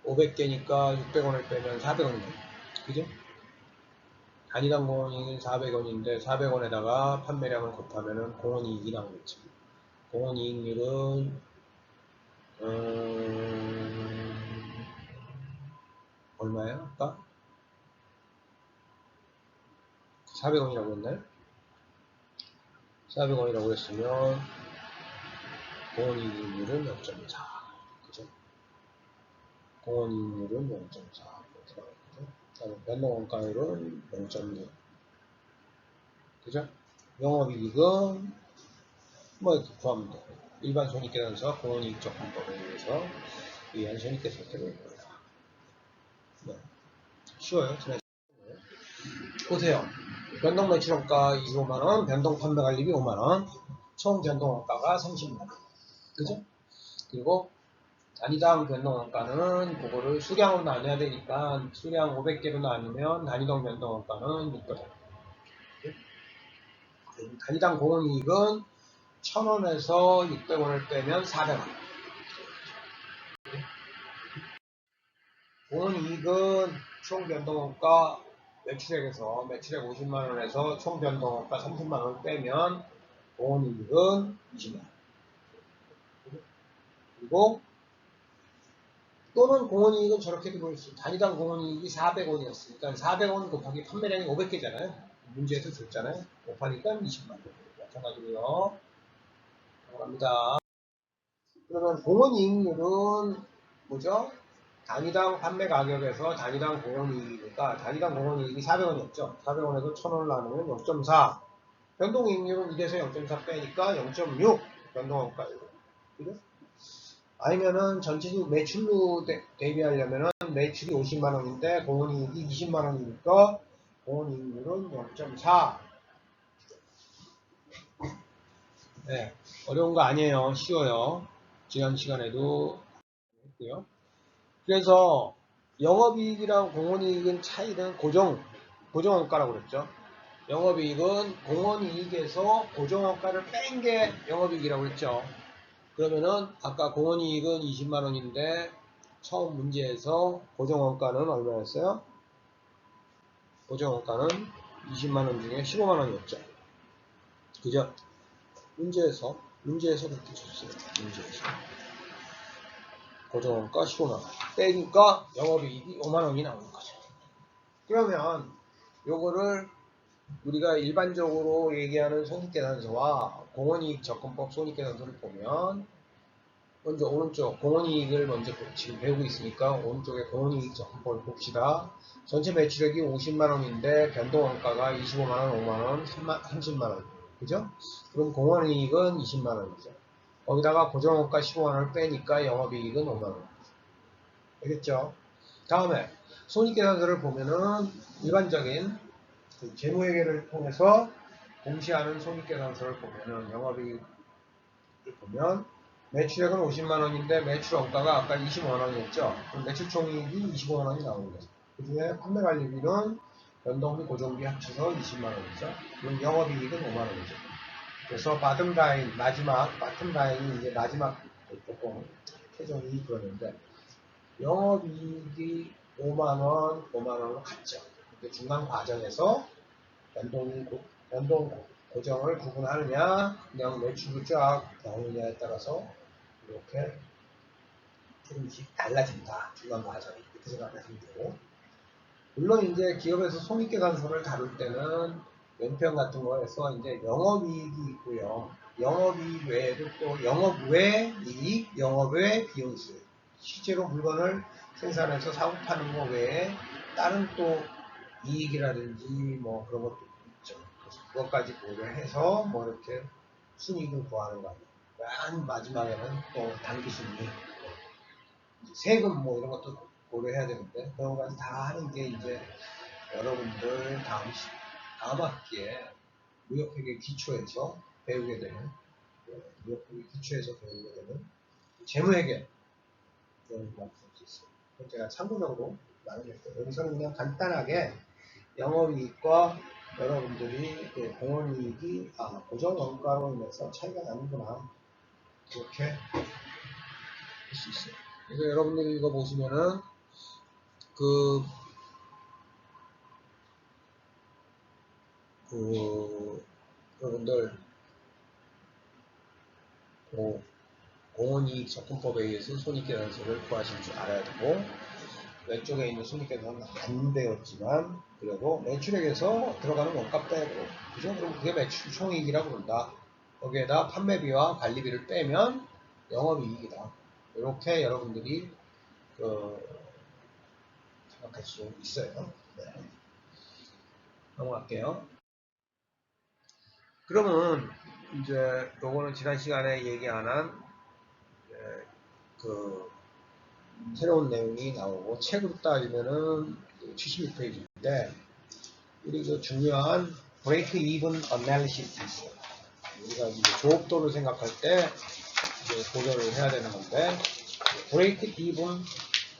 500개니까 600원을 빼면 400원이네요. 그죠? 단위당 공원이익은 400원인데 400원에다가 판매량을 곱하면은 공원이익이 나오겠죠. 공원이익률은 얼마예요? 아까 400원이라고 했나요? 400원이라고 했으면 공원이익률은 0.4. 그죠? 공원이익률은 0.4. 그다음에 변동원가율은 0.6. 그죠? 영업이익은 뭐 이렇게 구하면 돼요. 일반 손익계산서 공원이익적분법에 의해서 위한 손익계산서를 보여라. 네. 쉬워요. 지난 보세요. 변동 매출원가 25만원, 변동 판매관리비 5만원, 총 변동원가가 30만원. 그죠? 그리고 단위당 변동원가는 그거를 수량으로 나눠야 되니까 수량 500개로 나누면 단위당 변동원가는 600원. 단위당 공원이익은 1000원에서 600원을 빼면 400원. 공원이익은 총 변동원가 매출액에서 매출액 50만원에서 총 변동원가 30만원을 빼면 공원이익은 20만원. 그리고 또는 공원이익은 저렇게도 볼 수 있어요. 단위당 공원이익이 400원이었으니까 400원 곱하기 판매량이 500개잖아요. 문제에서 줬잖아요. 곱하니까 20만원. 마찬가지로요. 감사합니다. 그러면 공원이익률은 뭐죠? 단위당 판매 가격에서 단위당 공원이익이니까 단위당 공원이익이 400원이었죠. 400원에서 1000원을 나누면 0.4. 변동이익률은 1에서 0.4 빼니까 0.6 변동원가율. 그죠? 아니면은 전체적 매출로 대비하려면은 매출이 50만원인데 공원이익이 20만원이니까 공원이익률은 0.4. 네, 어려운 거 아니에요. 쉬워요. 지난 시간에도 했고요. 그래서 영업이익이랑 공원이익은 차이는 고정원가라고 그랬죠. 영업이익은 공원이익에서 고정원가를 뺀 게 영업이익이라고 그랬죠. 그러면은 아까 공원이익은 20만원인데 처음 문제에서 고정원가는 얼마였어요? 고정원가는 20만원 중에 15만원이었죠. 그죠? 문제에서 그렇게 줬어요. 문제에서 고정원가 15만원 빼니까 영업이익이 5만원이 나오는 거죠. 그러면 요거를 우리가 일반적으로 얘기하는 손익계산서와 공원이익 접근법 손익계산서를 보면 먼저 오른쪽 공원이익을 먼저 지금 배우고 있으니까 오른쪽에 공원이익 접근법을 봅시다. 전체 매출액이 50만원인데 변동원가가 25만원, 5만원, 30만원 그죠? 그럼 공원이익은 20만원이죠. 거기다가 고정원가 15만원을 빼니까 영업이익은 5만원. 알겠죠? 다음에 손익계산서를 보면은 일반적인 재무회계를 통해서 공시하는 손익계산서를 보면은 영업이익을 보면 매출액은 50만원인데 매출 원가가 아까 25만원이었죠. 그럼 매출총이익이 25만원이 나오는 거죠. 그 중에 판매관리비는 변동비, 고정비 합쳐서 20만원이죠. 그럼 영업이익은 5만원이죠. 그래서 바텀라인, 바텀라인이 이제 마지막 보통 최종이익 그러는데 영업이익이 5만원, 5만원으로 갔죠. 근데 중간 과정에서 변동 고정을 구분하느냐, 그냥 매출을 쫙 나오느냐에 따라서 이렇게 조금씩 달라진다. 중간 과정이. 이렇게 생각하시면 되고. 물론 이제 기업에서 손익계산서를 다룰 때는 연평 같은 거에서 이제 영업이익이 있고요. 영업이익 외에도 또 영업 외 이익, 영업 외 비용수. 실제로 물건을 생산해서 사고 파는 거 외에 다른 또 이익이라든지 뭐 그런 것도 있죠. 그래서 그것까지 고려해서 뭐 이렇게 순이익을 구하는 거 아니에요. 맨 마지막에는 또 당기순이익, 세금 뭐 이런 것도 고려해야 되는데 그런 것까지 다 하는 게 이제 여러분들 다음 학기에 무역회계 기초에서 배우게 되는 무역회계 기초에서 배우게 되는 재무회계 이런 거 볼 수 있어요. 그건 제가 참고적으로 나누겠어요. 여기서는 그냥 간단하게 영업이익과 여러분들이 공원이익이 고정원가로 인해서 차이가 나는구나 이렇게 볼 수 있어요. 그래서 여러분들이 이거 보시면은 여러분들 공원이익 접근법에 의해서 손익계산서를 구하실 줄 알아야 되고 왼쪽에 있는 손익계산서는 안 되었지만 그래도 매출액에서 들어가는 원가 빼고 그죠? 그럼 그게 매출 총이익이라고 부른다. 거기에다 판매비와 관리비를 빼면 영업이익이다. 이렇게 여러분들이 생각할 수 있어요. 네. 넘어갈게요. 그러면 이제 요거는 지난 시간에 얘기 안 한 새로운 내용이 나오고 책으로 따지면은 76페이지인데 우리 중요한 브레이크 이븐 어널리시스 있어요. 우리가 이제 조업도를 생각할 때 이제 고려를 해야 되는 건데 브레이크 이븐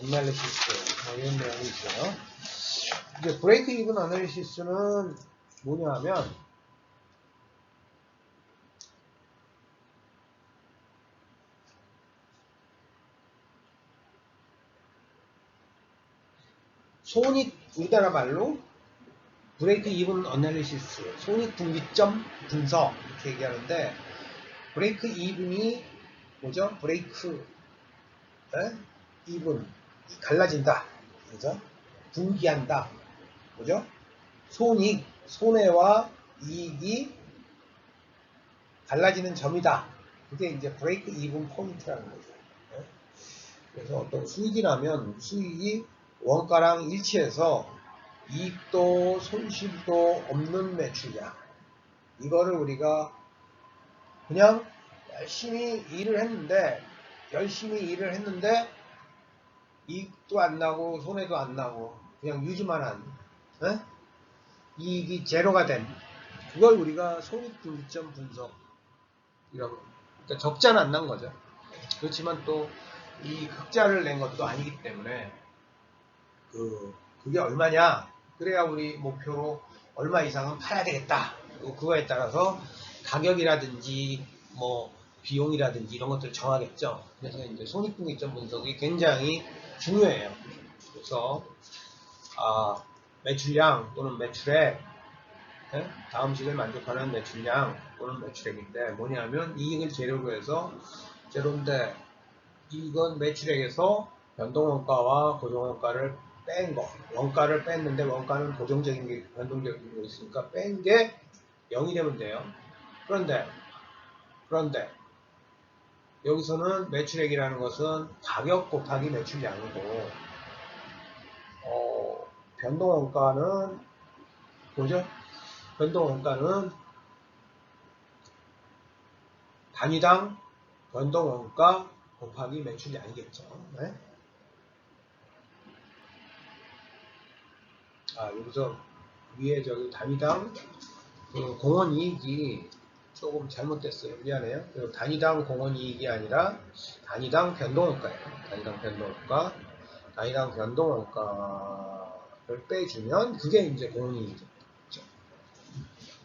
어널리시스 이런 내용이 있어요. 이제 브레이크 이븐 어널리시스는 뭐냐 하면 손익, 우리나라 말로 브레이크 이븐 어널리시스, 손익 분기점 분석 이렇게 얘기하는데, 브레이크 이븐이 뭐죠? 브레이크 이븐, 갈라진다, 그죠? 분기한다, 그죠? 손익, 손해와 이익이 갈라지는 점이다. 그게 이제 브레이크 이븐 포인트라는 거죠. 네? 그래서 어떤 수익이라면 수익이 원가랑 일치해서 이익도 손실도 없는 매출량. 이거를 우리가 그냥 열심히 일을 했는데 이익도 안 나고 손해도 안 나고 그냥 유지만 한, 네? 이익이 제로가 된, 그걸 우리가 손익분기점 분석이라고, 그러니까 적자는 안 난 거죠. 그렇지만 또 이 흑자를 낸 것도 아니기 때문에 그게 얼마냐, 그래야 우리 목표로 얼마 이상은 팔아야 되겠다. 그리고 그거에 따라서 가격이라든지 뭐 비용이라든지 이런 것들을 정하겠죠. 그래서 이제 손익분기점 분석이 굉장히 중요해요. 그래서 매출량 또는 매출액, 다음 식을 만족하는 매출량 또는 매출액인데, 뭐냐면 이익을 재료로 해서 제로인데, 이건 매출액에서 변동원가와 고정원가를 뺀 거, 원가를 뺐는데 원가는 고정적인 게 변동적인 게 있으니까 뺀 게 0이 되면 돼요. 그런데 여기서는 매출액이라는 것은 가격 곱하기 매출량이고, 변동원가는 뭐죠? 변동원가는 단위당 변동원가 곱하기 매출량이겠죠. 네? 여기서 위에 저기 단위당 공원이익이 조금 잘못됐어요. 미안해요. 단위당 공원이익이 아니라 단위당 변동원가예요. 단위당 변동원가를 빼주면 그게 이제 공원이익이죠.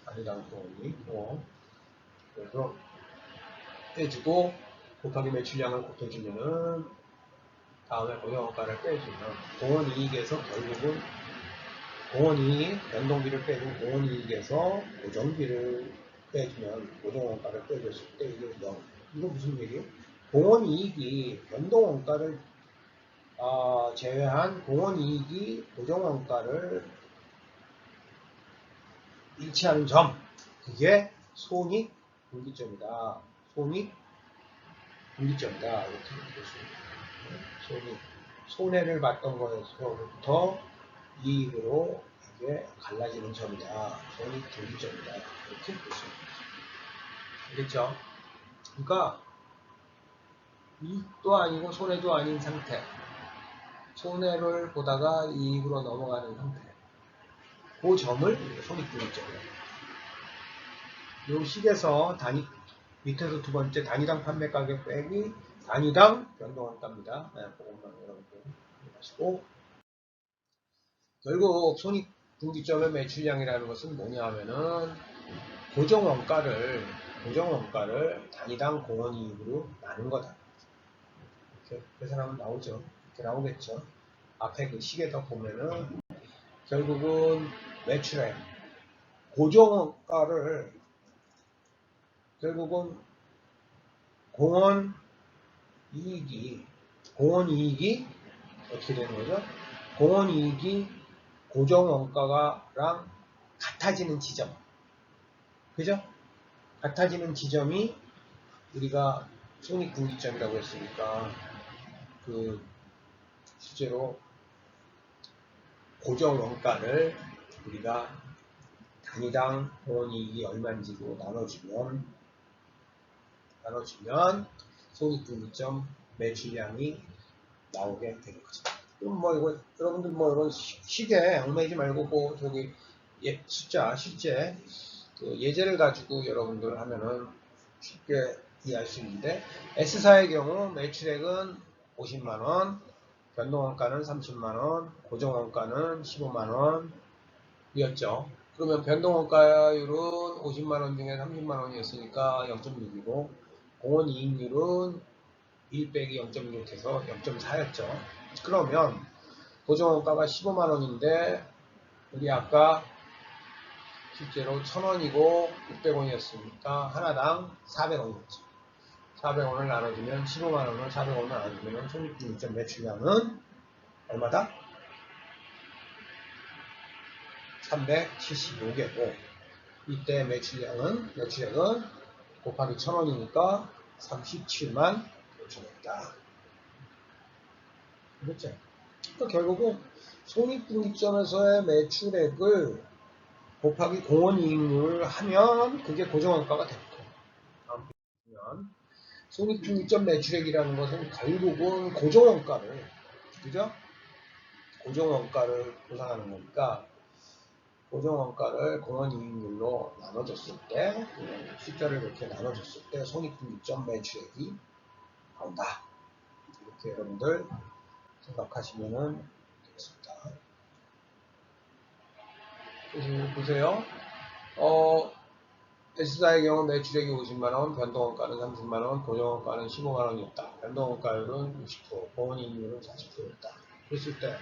단위당 공원이익. 그래서 빼주고 곱하기 매출량을 곱해주면은 다음에 고정원가를 빼주면 공원이익에서 결국은 공원이익, 변동비를 빼주고 공원이익에서 고정비를 빼주면 고정원가를 빼줬을 때 이게 0. 이거 무슨 얘기예요? 공원이익이 변동원가를 제외한 공원이익이 고정원가를 일치하는 점, 그게 손익분기점이다. 손익분기점이다. 이렇게 볼수 있습니다. 손해를 봤던 거에서부터 이익으로 이게 갈라지는 점이다. 손익분기점이다. 이렇게 볼 수 있습니다. 알겠죠? 그러니까 이익도 아니고 손해도 아닌 상태, 손해를 보다가 이익으로 넘어가는 상태, 그 점을 손익분기점이라고 합니다. 이 식에서 밑에서 두 번째 단위당 판매 가격 빼기 단위당 변동원가입니다. 그것만 여러분들 하시고, 결국 손익분기점의 매출량이라는 것은 뭐냐 하면은 고정원가를 단위당 공원이익으로 나눈 거다. 이렇게 계산하면 나오죠. 이렇게 나오겠죠. 앞에 그 식에다 보면은 결국은 매출액, 고정원가를 결국은 공원이익이 어떻게 되는 거죠? 공원이익이 고정원가랑 같아지는 지점, 그죠? 같아지는 지점이 우리가 손익분기점이라고 했으니까 실제로 고정원가를 우리가 단위당 공원이익이 얼마인지로 나눠주면 손익분기점 매출량이 나오게 되는 거죠. 그럼 여러분들 이런 식에 얽매이지 말고 저기 숫자 실제 예제를 가지고 여러분들 하면은 쉽게 이해할 수 있는데, S사의 경우 매출액은 50만원, 변동원가는 30만원, 고정원가는 15만원이었죠. 그러면 변동원가율은 50만원 중에 30만원이었으니까 0.6이고, 공원이익률은 1 빼기 0.6 해서 0.4였죠. 그러면 고정원가가 15만원인데 우리 아까 실제로 1000원이고 600원이었으니까 하나당 400원이었죠. 400원을 나눠주면 15만원을 400원을 나눠주면 손익분기점 매출량은 얼마다? 375개고 이때 매출액은 곱하기 1000원이니까 37만 5천원이다. 그렇죠? 그러니까 결국은 손익분기점에서의 매출액을 곱하기 공원이익률을 하면 그게 고정원가가 되고 손익분기점 매출액이라는 것은 결국은 고정원가를 그죠? 고정원가를 보상하는 거니까 고정원가를 공원이익률로 나눠줬을 때 숫자를 이렇게 나눠줬을 때 손익분기점 매출액이 나온다. 이렇게 여러분들 생각하시면 되겠습니다. 그래서 보세요. S사의 경우 매출액이 50만원, 변동원가는 30만원, 고정원가는 15만원이었다. 변동원가율은 60%, 공원이익률은 40%였다. 그랬을 때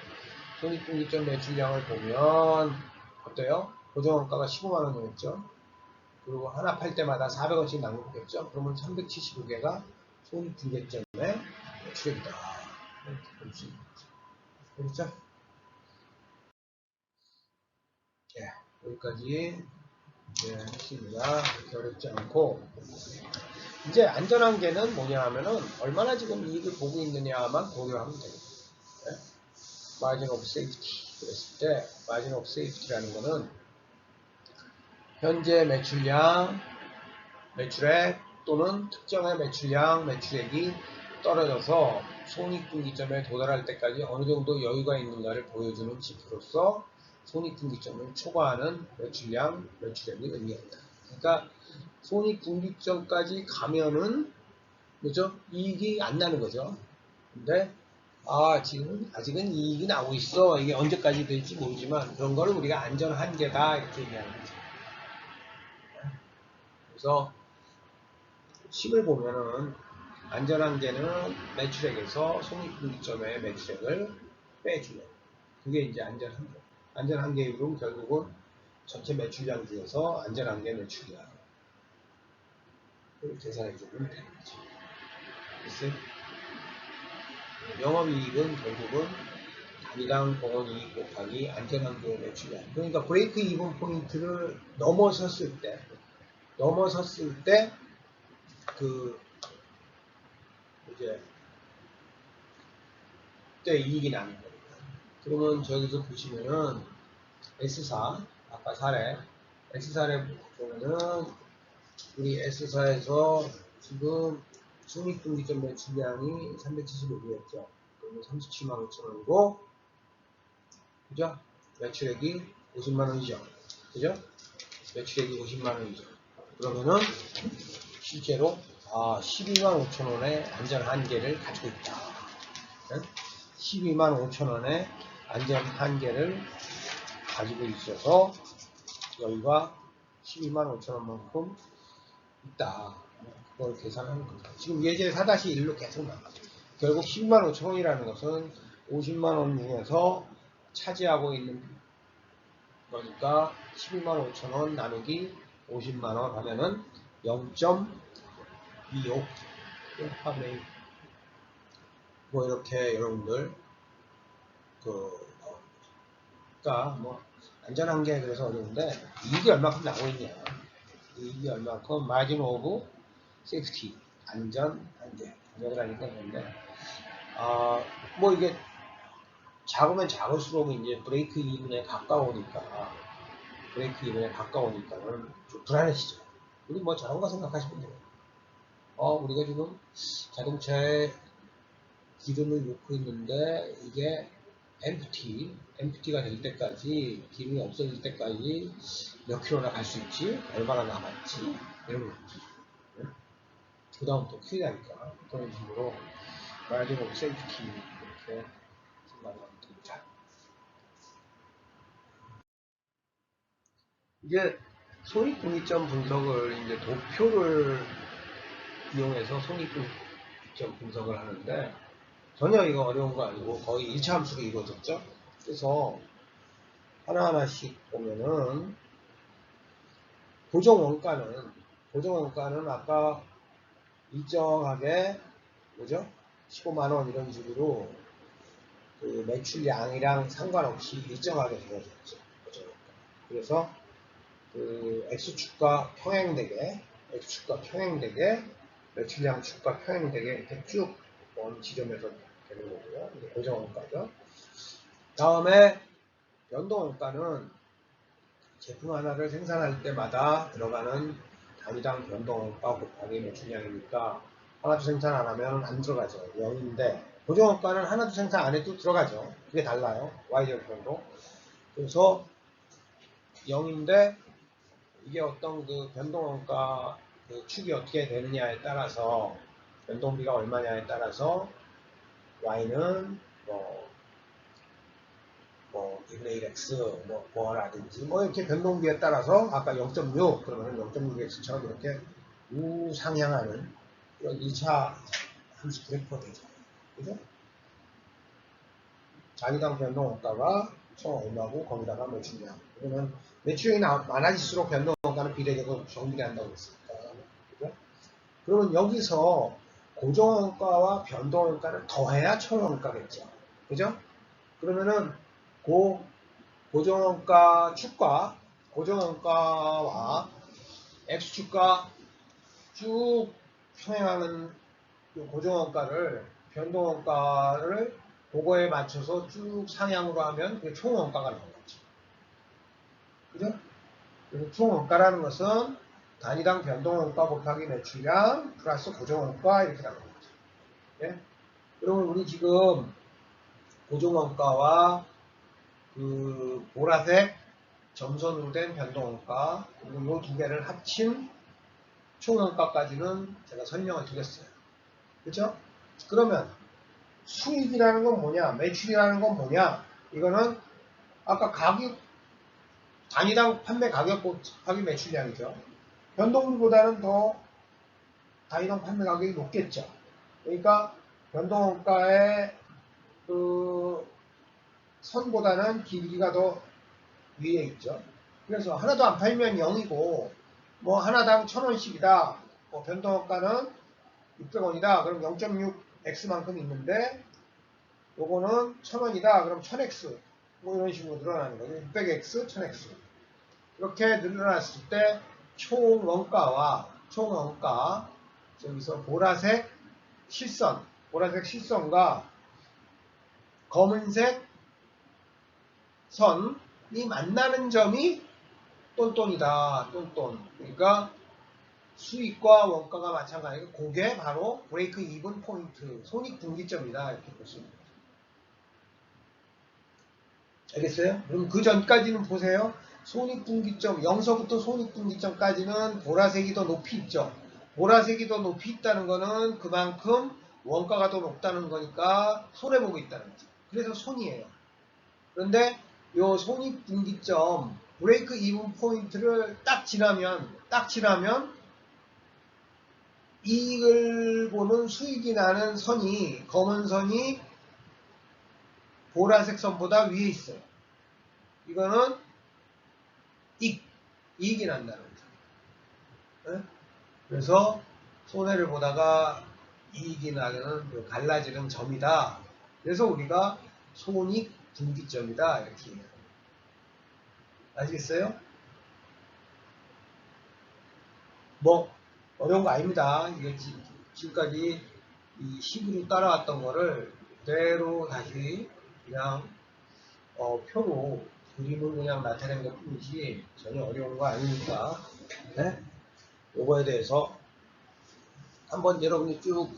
손익분기점 매출량을 보면 어때요? 고정원가가 15만원이었죠. 그리고 하나 팔 때마다 400원씩 남겼겠죠. 그러면 375개가 손익분기점의 매출액이다. 이렇게 볼 수 있는 거죠. 그렇죠? 예, 여기까지 했습니다. 어렵지 않고 이제 안전한계는 뭐냐 하면은 얼마나 지금 이익을 보고 있느냐만 고려하면 됩니다. 네? Margin of Safety 그랬을 때 Margin of Safety라는 거는 현재 매출량, 매출액 또는 특정의 매출량, 매출액이 떨어져서 손익분기점에 도달할 때까지 어느 정도 여유가 있는가를 보여주는 지표로서 손익분기점을 초과하는 매출량, 매출액을 의미한다. 그러니까 손익분기점까지 가면은 그죠? 이익이 안 나는 거죠. 근데 지금 아직은 이익이 나오고 있어. 이게 언제까지 될지 모르지만 그런 거를 우리가 안전 한계다 이렇게 얘기하는 거죠. 그래서 식을 보면은 안전 한계는 매출액에서 손익분기점의 매출액을 빼주는 그게 이제 안전 한계. 안전 한계율은 결국은 전체 매출량 중에서 안전 한계 매출량을 계산해 주면 되는 거죠. 그래서 영업이익은 결국은 단위당 공원이익 곱하기 안전 한계 매출량. 그러니까 브레이크 이븐 포인트를 넘어섰을 때 그 이제 그때 이익이 나는 겁니다. 그러면 저기서 보시면은 S사 아까 사례 S사례 보면은 우리 S사에서 지금 손익분기점 매출량이 375개였죠. 그러면 37만 5천원이고 그죠? 매출액이 50만원이죠. 그죠? 매출액이 50만원이죠. 그러면은 실제로 12만 5천원의 안전 한계를 가지고 있다. 12만 5천원의 안전 한계를 가지고 있어서 여기가 12만 5천원만큼 있다. 그걸 계산하는 겁니다. 지금 예제 4-1로 계속 나가요. 결국 10만 5천원이라는 것은 50만원 중에서 차지하고 있는 거니까 12만 5천원 나누기 50만원 하면은 0.25 뭐 이렇게 여러분들 그러니까 뭐 안전한게 그래서 어려운데 이익이 얼마큼 나오고 있냐 이익이 얼마큼 마진 오브 세이프티 안전 한계 안전을 하니까 그런데 뭐 이게 작으면 작을수록 이제 브레이크 이븐에 가까우니까는 좀 불안해지죠. 우리 뭐 저런 거 생각하시면 돼요. 우리가 지금 자동차에 기름을 넣고 있는데 이게 empty가 될 때까지 기름이 없어질 때까지 몇 킬로나 갈 수 있지 얼마나 남았지 이런 거지. 그 다음 또 퀴즈하니까 그런 식으로 마진 오브 세이프티 이렇게 생각하면 됩니다. 이제 손익분기점 분석을 이제 도표를 이용해서 손익분기점 분석을 하는데 전혀 이거 어려운 거 아니고 거의 1차 함수로 이루어졌죠. 그래서 하나하나씩 보면은 고정원가는 아까 일정하게 뭐죠? 15만원 이런 식으로 그 매출량이랑 상관없이 일정하게 되어졌죠. 고정원가. 그래서 그 X축과 평행되게 매출량 축과 평행되게 이렇게 쭉 먼 지점에서 되는 거고요. 이게 고정원가죠. 다음에 변동원가는 제품 하나를 생산할 때마다 들어가는 단위당 변동원가 곱하기 매출량이니까 하나도 생산 안 하면 안 들어가죠. 0인데 고정원가는 하나도 생산 안 해도 들어가죠. 그게 달라요. Y절편으로. 그래서 0인데 이게 어떤 그 변동원가 그 축이 어떻게 되느냐에 따라서 변동비가 얼마냐에 따라서 Y는 뭐 2분의 1x 뭐라든지 뭐 이렇게 변동비에 따라서 아까 0.6 그러면 0.6x처럼 이렇게 우상향하는 이런 2차 함수 그래프가 되죠. 그죠? 자기당 변동원가가 총 얼마고 거기다가 매출량. 그러면 매출량이 많아질수록 변동원가는 비례적으로 정비례 한다고 했으니까. 그죠? 그러면 여기서 고정원가와 변동원가를 더해야 총원가겠죠. 그죠? 그러면은 고정원가 축과 고정원가와 X축과 쭉 평행하는 고정원가를 변동원가를 그거에 맞춰서 쭉 상향으로 하면 그게 총원가가 나오겠죠. 그죠? 그래서 총원가라는 것은 단위당 변동원가 곱하기 매출량 플러스 고정원가 이렇게 나오는 거죠. 예? 그러면 우리 지금 고정원가와 그 보라색 점선으로 된 변동원가 그리고 이 두 개를 합친 총원가까지는 제가 설명을 드렸어요. 그죠? 그러면 수익이라는 건 뭐냐? 매출이라는 건 뭐냐? 이거는 아까 가격 단위당 판매 가격 곱하기 매출량이죠. 변동비보다는 더 단위당 판매 가격이 높겠죠. 그러니까 변동원가의 그 선보다는 길이가 더 위에 있죠. 그래서 하나도 안 팔면 0이고 뭐 하나당 1,000원씩이다. 뭐 변동원가는 600원이다. 그럼 0.6x만큼 있는데 요거는 1,000원이다. 그럼 1000x 뭐 이런 식으로 늘어나는 거죠. 600x, 1000x 이렇게 늘어났을 때 총원가 저기서 보라색 실선과 검은색 선이 만나는 점이 똔똔이다. 똔똔. 그러니까 수익과 원가가 마찬가지고 그게 바로 브레이크 이븐 포인트, 손익분기점이다. 이렇게 볼 수 있는 거죠. 알겠어요? 그럼 그 전까지는 보세요. 손익분기점, 0서부터 손익분기점까지는 보라색이 더 높이 있죠. 보라색이 더 높이 있다는 거는 그만큼 원가가 더 높다는 거니까 손해보고 있다는 거죠. 그래서 손이에요. 그런데 요 손익분기점, 브레이크 이븐 포인트를 딱 지나면 이익을 보는 수익이 나는 선이 검은 선이 보라색 선보다 위에 있어요. 이거는 이익이 난다는 거죠. 네? 그래서 손해를 보다가 이익이 나는 그 갈라지는 점이다. 그래서 우리가 손익 분기점이다 이렇게 얘기해요. 아시겠어요? 뭐 어려운 거 아닙니다. 이게 지금까지 이 식으로 따라왔던 거를 그대로 다시 그냥 표로 그림을 그냥 나타낸 것 뿐이지 전혀 어려운 거 아니니까 네? 요거에 대해서 한번 여러분이 쭉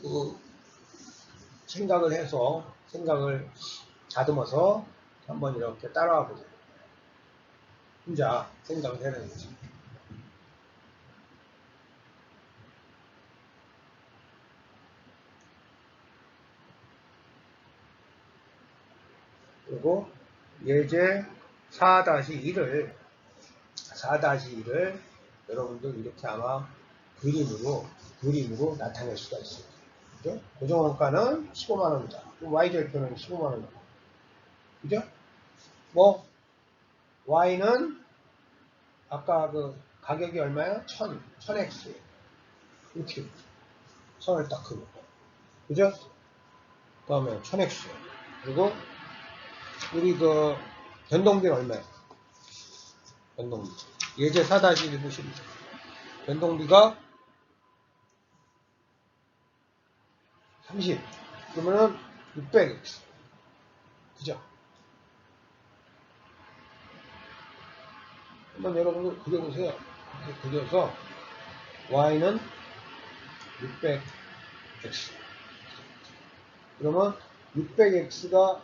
생각을 다듬어서 한번 이렇게 따라와 보세요. 혼자 생각을 해내는 거죠. 그리고 예제 4-1을 여러분들 이렇게 아마 그림으로 나타낼 수가 있어요. 그죠? 고정원가는 15만원이다. Y절표는 15만원이다. 그죠? 뭐 Y는 아까 그 가격이 얼마야? 1000X 이렇게 선을 딱 그고 그죠? 그 다음에 1000X 그리고 우리 그 변동비는 얼마야? 변동비 예제 4-1 보시면 변동비가 30 그러면은 600X 그죠? 한번 여러분들 그려보세요. 이렇게 그려서 Y는 600X 그러면 600X가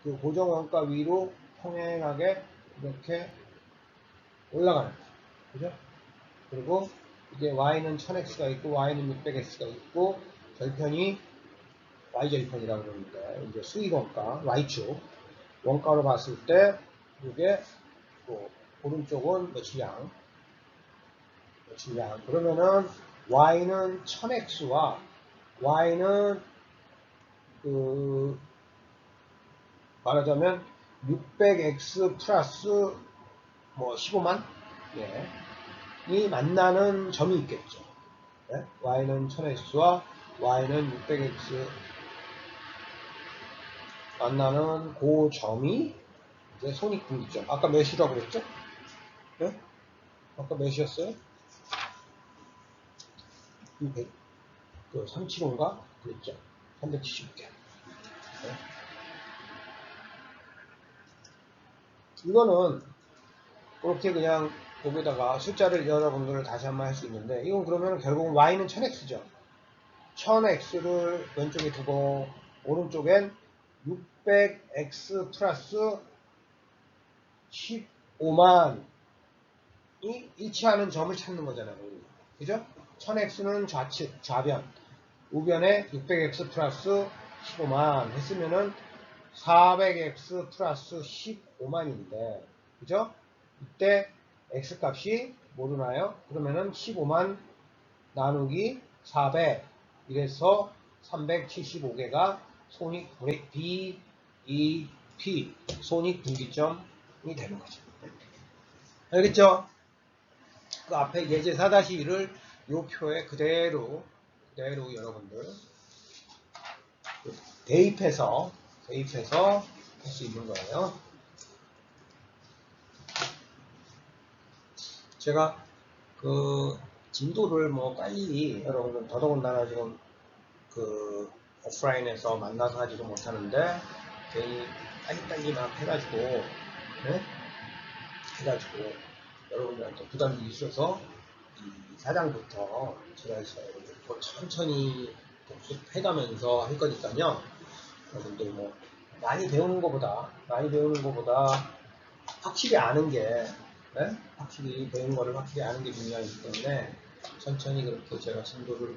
그 고정원가 위로 평행하게 이렇게 올라가는 거죠. 그죠? 그리고 이제 Y는 1000X가 있고 Y는 600X가 있고 절편이 Y절편이라고 그러는데 이제 수익원가 Y축 원가로 봤을 때 이게 뭐 오른쪽은 매출량 그러면은 Y는 1000X와 Y는 그 말하자면 600X 플러스 뭐 15만 예. 이 만나는 점이 있겠죠. 예? Y는 1000X와 Y는 600X 만나는 그 점이 이제 손익분기점. 아까 몇이라고 그랬죠? 예? 아까 몇이었어요? 200, 그 375인가? 그랬죠. 370개. 예? 이거는 그렇게 그냥 여기다가 숫자를 여러분들 다시 한번 할 수 있는데 이건 그러면 결국 Y는 1000X죠. 1000X를 왼쪽에 두고 오른쪽엔 600X 플러스 15만이 일치하는 점을 찾는 거잖아요. 그죠? 1000X는 좌측, 좌변, 우변에 600X 플러스 15만 했으면은 400X 플러스 15만인데 그죠? 이때 X값이 모르나요? 그러면은 15만 나누기 400 이래서 375개가 손익 BEP 손익분기점이 되는 거죠. 알겠죠? 그 앞에 예제 4-1을 요 표에 그대로 여러분들 대입해서 할 수 있는 거예요. 제가 그 진도를 뭐 빨리 여러분들 더더군다나 지금 그 오프라인에서 만나서 하지도 못하는데 괜히 빨리 막 해가지고 네? 여러분들한테 부담이 있어서 이 사장부터 제가 천천히 복습해가면서 할 거니까요. 여러분들 뭐 많이 배우는 것보다 확실히 아는 게 네? 확실히 배운 거를 확실히 아는 게 중요하기 때문에 천천히 그렇게 제가 진도를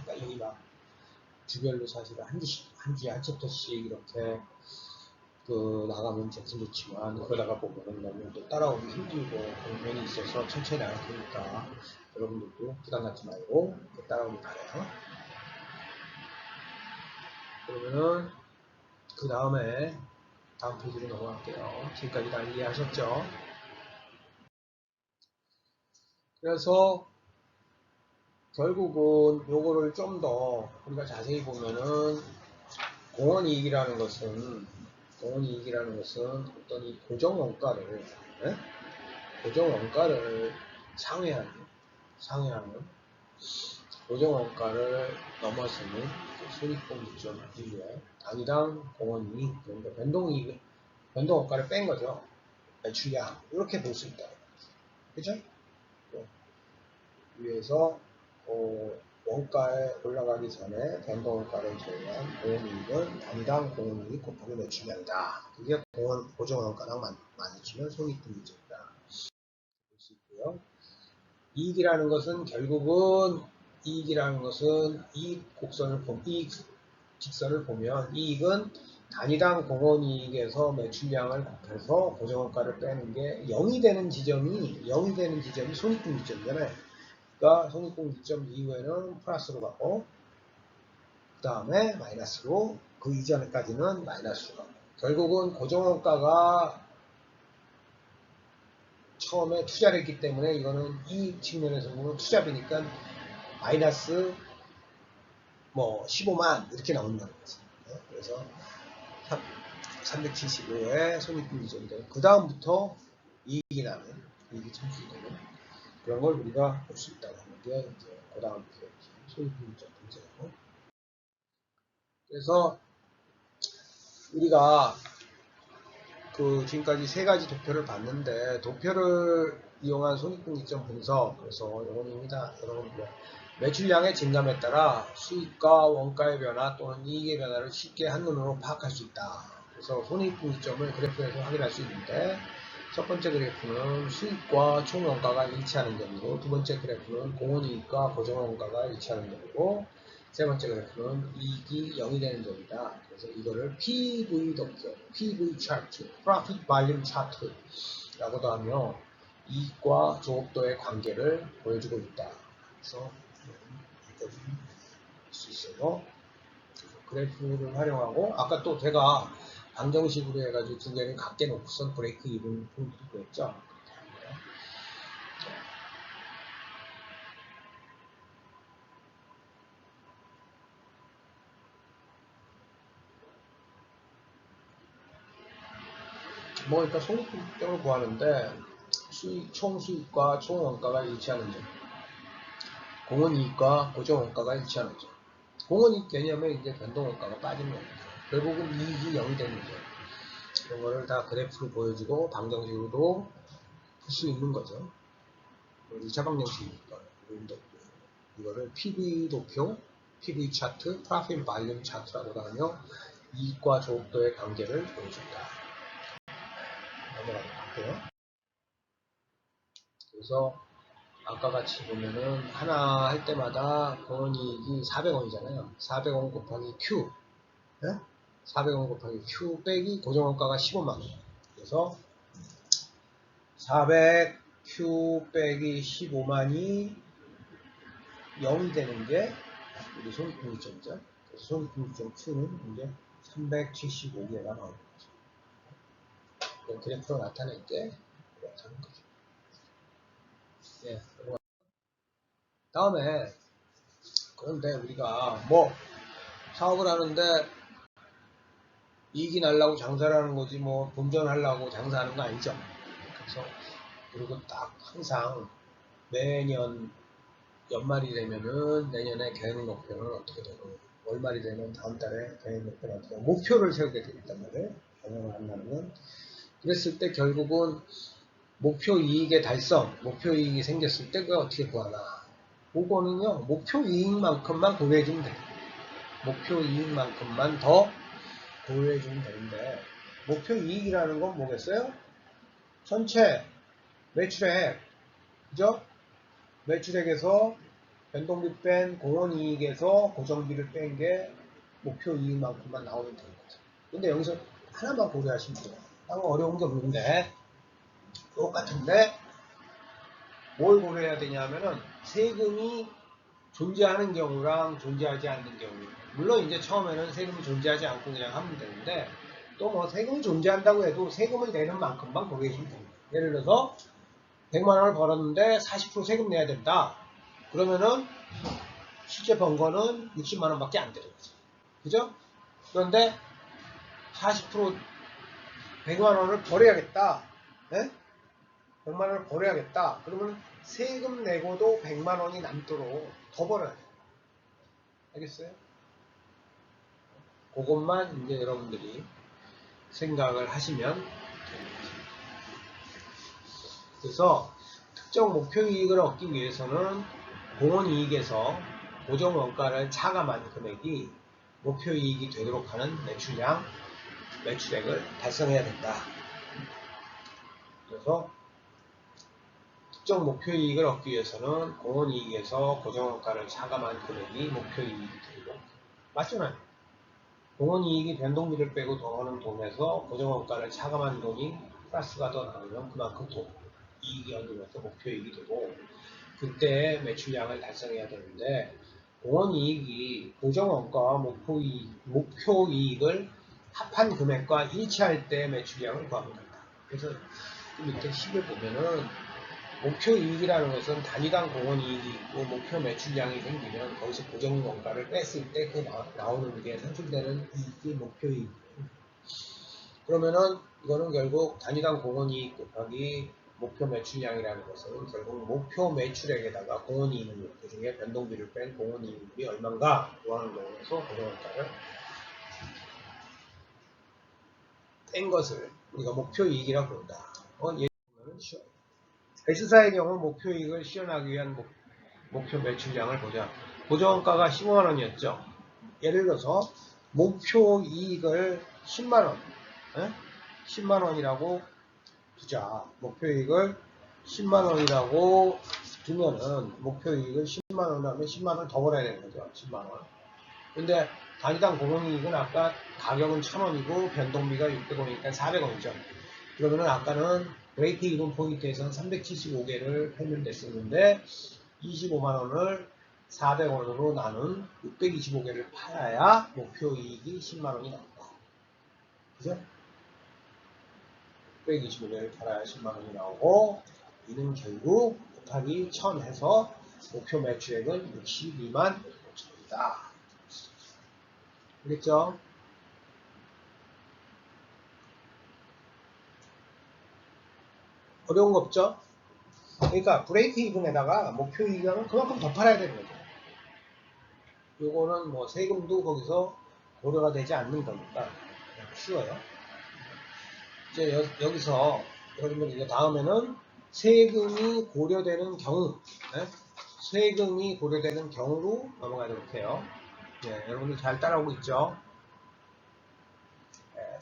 빨리 막 주별로 사실 한 챕터씩 이렇게 그 나가면 좋긴 좋지만 그러다가 보면은 너무 또 따라오기 힘들고 그런 면이 있어서 천천히 할 테니까 여러분들도 부담 갖지 말고 따라오길 바래요. 그러면은 그 다음에 다음 페이지로 넘어갈게요. 지금까지 다 이해하셨죠? 그래서 결국은 요거를 좀 더 우리가 자세히 보면은 공원이익이라는 것은 어떤 이 고정원가를 네? 고정원가를 상회하는 고정원가를 넘어서는 손익분기점 이후에 단위당 공원이익 그러니까 변동원가를 뺀 거죠. 매출량 이렇게 볼 수 있다. 그죠? 위에서 원가에 올라가기 전에 변동원가를 제외한 공원이익은 단위당 공원이익 곱하기 매출량이다. 그게 고정원가랑 많이 치면 손익분기점이다. 볼 수 있고요. 이익이라는 것은 결국은 이익 직선을 보면 이익은 단위당 공원이익에서 매출량을 곱해서 고정원가를 빼는 게 0이 되는 지점이 손익분기점이잖아요. 그러니까 손익분기점 이후에는 플러스로 가고 그 다음에 마이너스로 그 이전까지는 마이너스로 가고 결국은 고정원가가 처음에 투자를 했기 때문에 이거는 이익 측면에서 보면 투자비니까 마이너스 뭐 15만 이렇게 나온다는 거죠. 그래서 375에 손익분기 정도. 그 다음부터 이익이 나는, 이익이 창출되는 그런 걸 우리가 볼 수 있다는 게 이제 그 다음 손익분기점 문제고. 그래서 우리가 그 지금까지 세 가지 도표를 봤는데 도표를 이용한 손익분기점 분석, 그래서 이건입니다. 여러분 매출량의 증감에 따라 수익과 원가의 변화 또는 이익의 변화를 쉽게 한눈으로 파악할 수 있다. 그래서 손익분기점을 그래프에서 확인할 수 있는데 첫 번째 그래프는 수익과 총원가가 일치하는 점이고 두 번째 그래프는 공원이익과 고정원가가 일치하는 점이고 세 번째 그래프는 이익이 0이 되는 점이다. 그래서 이거를 PV 도표, PV 차트, Profit Volume Chart라고도 하며 이익과 조업도의 관계를 보여주고 있다. 그래서 여기까지 볼 수 있어요. 그래프를 활용하고 아까 또 제가 방정식으로 해가지고 두 개를 같게 놓고선 브레이크 이븐 포인트도 구했죠. 뭐 그러니까 손익분기점을 구하는데 총 수익과 총 원가가 일치하는 점, 공원 이익과 고정 원가가 일치하는 점. 공원 이익 개념에 이제 변동 원가가 빠지는 겁니다. 결국은 이익이 0이 되는 점. 이런 거를 다 그래프로 보여주고 방정식으로도 풀 수 있는 거죠. 2차 방정식이니까 이거를 PV 도표, PV 차트, 프로필 발륨 차트라고 하며 이익과 조업도의 관계를 보여준다. 넘어가도록 할게요. 그래서 아까 같이 보면은 하나 할 때마다 공원이익이 400원이잖아요. 400원 곱하기 Q, 네? 400원 곱하기 Q 빼기 고정원가가 15만원. 그래서 400Q 빼기 15만이 0이 되는 게 우리 손익분기점이죠. 그래서 손익분기점 Q는 이제 375개가 나오는 거죠. 그래프로 나타낼 때 그렇다는 거죠. 예. 다음에 그런데 우리가 뭐 사업을 하는데 이익이 날라고 장사를 하는 거지 뭐 본전하려고 장사하는 거 아니죠. 그래서 그리고 딱 항상 매년 연말이 되면은 내년에 계획 목표는 어떻게 되고 월말이 되면 다음 달에 계획 목표는 어떻게 되고 목표를 세우게 되겠단 말이에요. 경영을 한다면 그랬을 때 결국은 목표 이익의 달성, 목표 이익이 생겼을 때 그걸 어떻게 구하나. 그거는요 목표 이익만큼만 고려해주면 돼요. 목표 이익만큼만 더 고려해주면 되는데 목표 이익이라는 건 뭐겠어요? 전체 매출액, 그죠? 매출액에서 변동비 뺀 공원이익에서 고정비를 뺀 게 목표 이익만큼만 나오면 되는 거죠. 근데 여기서 하나만 고려하시면 돼요. 다른 어려운 게 없는데 똑같은데 뭘 고려해야 되냐면은 세금이 존재하는 경우랑 존재하지 않는 경우. 물론 이제 처음에는 세금이 존재하지 않고 그냥 하면 되는데 또 뭐 세금이 존재한다고 해도 세금을 내는 만큼만 고려해주면 됩니다. 예를 들어서 100만 원을 벌었는데 40% 세금 내야 된다. 그러면은 실제 번 거는 60만 원밖에 안 되는 거죠. 그죠? 그런데 40% 100만 원을 벌어야겠다. 네? 100만 원을 벌어야겠다. 그러면 세금 내고도 100만 원이 남도록 더 벌어야 돼요. 알겠어요? 그것만 이제 여러분들이 생각을 하시면 됩니다. 그래서 특정 목표 이익을 얻기 위해서는 공원 이익에서 고정 원가를 차감한 금액이 목표 이익이 되도록 하는 매출량, 매출액을 달성해야 된다. 그래서 특정 목표 이익을 얻기 위해서는 공원 이익에서 고정 원가를 차감한 금액이 목표 이익이 되고 맞잖아요. 공원 이익이 변동비를 빼고 더하는 돈에서 고정 원가를 차감한 돈이 플러스가 더 나오면 그만큼 이익이 얻으면서 목표 이익이 되고 그때 매출량을 달성해야 되는데 공원 이익이 고정 원가와 목표 이익을 합한 금액과 일치할 때 매출량을 구하면 된다. 그래서 그 밑에 10에 보면은 목표 이익이라는 것은 단위당 공원 이익이 있고 목표 매출량이 생기면 거기서 고정 원가를 뺐을 때 그 나오는 게 산출되는 이익이 목표 이익이에요. 그러면은 이거는 결국 단위당 공원 이익 곱하기 목표 매출량이라는 것은 결국 목표 매출액에다가 공원 이익률, 그 중에 변동비를 뺀 공원 이익률이 얼마인가 구하는 거에서 고정 원가를 뺀 것을 우리가 목표 이익이라고 부른다. 예를 들면 쉬워요. S사의 경우 목표 이익을 실현하기 위한 목표 매출량을 보자. 고정원가가 15만원이었죠. 예를 들어서 목표 이익을 10만원, 10만원이라고 두자. 목표 이익을 10만원이라고 두면은 목표 이익을 10만원 하면 10만원 더 벌어야 되는 거죠. 10만원. 근데 단위당 공원이익은 아까 가격은 1000원이고 변동비가 600원이니까 400원이죠. 그러면은 아까는 브레이크 이븐 포인트에서는 375개를 판매됐었는데 25만원을 400원으로 나눈 625개를 팔아야 목표 이익이 10만원이 나온다. 그죠? 625개를 팔아야 10만원이 나오고 이는 결국 곱하기 1000 해서 목표 매출액은 62만 5천원이다. 알겠죠? 어려운 거 없죠? 그러니까 브레이크 이븐에다가 목표 이익은 그만큼 더 팔아야 되는 거죠. 요거는 뭐 세금도 거기서 고려가 되지 않는 거니까 쉬워요. 이제 여기서 여러분들 이거 다음에는 세금이 고려되는 경우, 세금이 고려되는 경우로 넘어가도록 해요. 네, 여러분들 잘 따라오고 있죠? 네,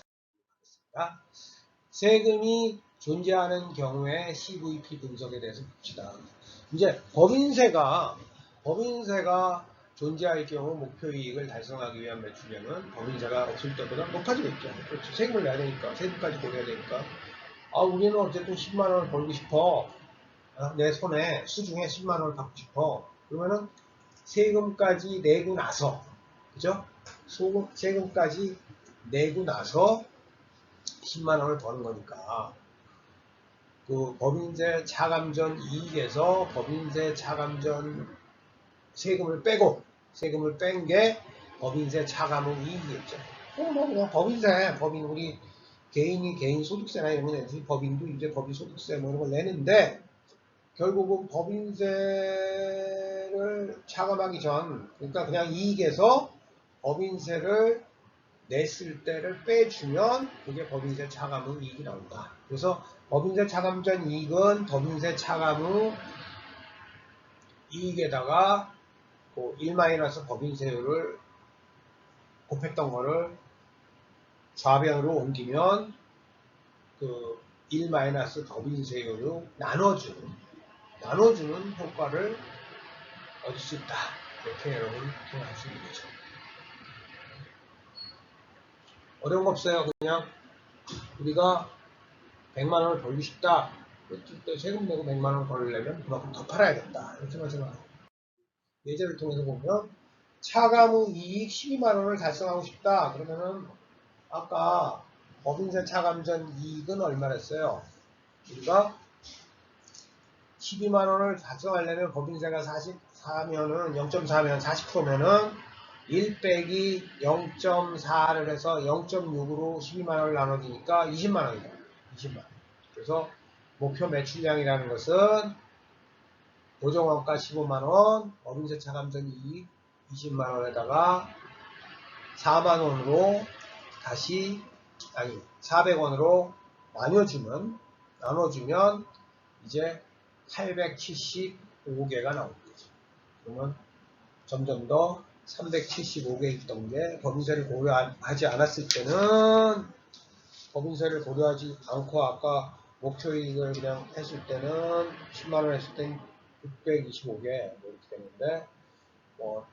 세금이 존재하는 경우에 CVP 분석에 대해서 봅시다. 이제 법인세가 존재할 경우 목표 이익을 달성하기 위한 매출량은 법인세가 없을 때보다 높아지겠죠. 그렇죠. 세금을 내야 되니까, 세금까지 고려해야 되니까. 우리는 어쨌든 10만 원을 벌고 싶어. 내 손에 수중에 10만 원을 받고 싶어. 그러면은 세금까지 내고 나서, 그죠? 세금까지 내고 나서 10만 원을 버는 거니까. 그 법인세 차감전 이익에서 법인세 차감전 세금을 뺀 게 법인세 차감 후 이익이겠죠. 그냥 법인 우리 개인이 개인 소득세나 이런 거 내지 법인도 이제 법인 소득세 뭐 이런 걸 내는데 결국은 법인세를 차감하기 전 그러니까 그냥 이익에서 법인세를 냈을 때를 빼주면 그게 법인세 차감 후 이익이 나온다. 그래서 법인세 차감 전 이익은 법인세 차감 후 이익에다가 1 법인세율을 곱했던 거를 좌변으로 옮기면 그 1 법인세율로 나눠주는 효과를 얻을 수 있다. 이렇게 여러분 생각할 수 있는 거죠. 어려운 거 없어요. 그냥 우리가 100만 원을 벌고 싶다. 세금 내고 100만 원을 벌려면 그만큼 더 팔아야겠다. 이렇게만 생각해요. 예제를 통해서 보면 차감 후 이익 12만 원을 달성하고 싶다. 그러면은 아까 법인세 차감 전 이익은 얼마랬어요? 우리가 12만 원을 달성하려면 법인세가 44면은 0.4면 40%면은 1 빼기 0.4를 해서 0.6으로 12만 원을 나눠주니까 20만 원이다. 20만 원. 그래서 목표 매출량이라는 것은 고정원가 15만 원, 법인세 차감전 이익 20만 원에다가 4만 원으로 다시 400원으로 나눠주면 이제 875개가 나오는 거죠. 그러면 점점 더 375개 있던 게 법인세를 고려하지 않았을 때는 법인세를 고려하지 않고 아까 목표이익을 그냥 했을 때는 10만원 했을 땐 625개 뭐 이렇게 되는데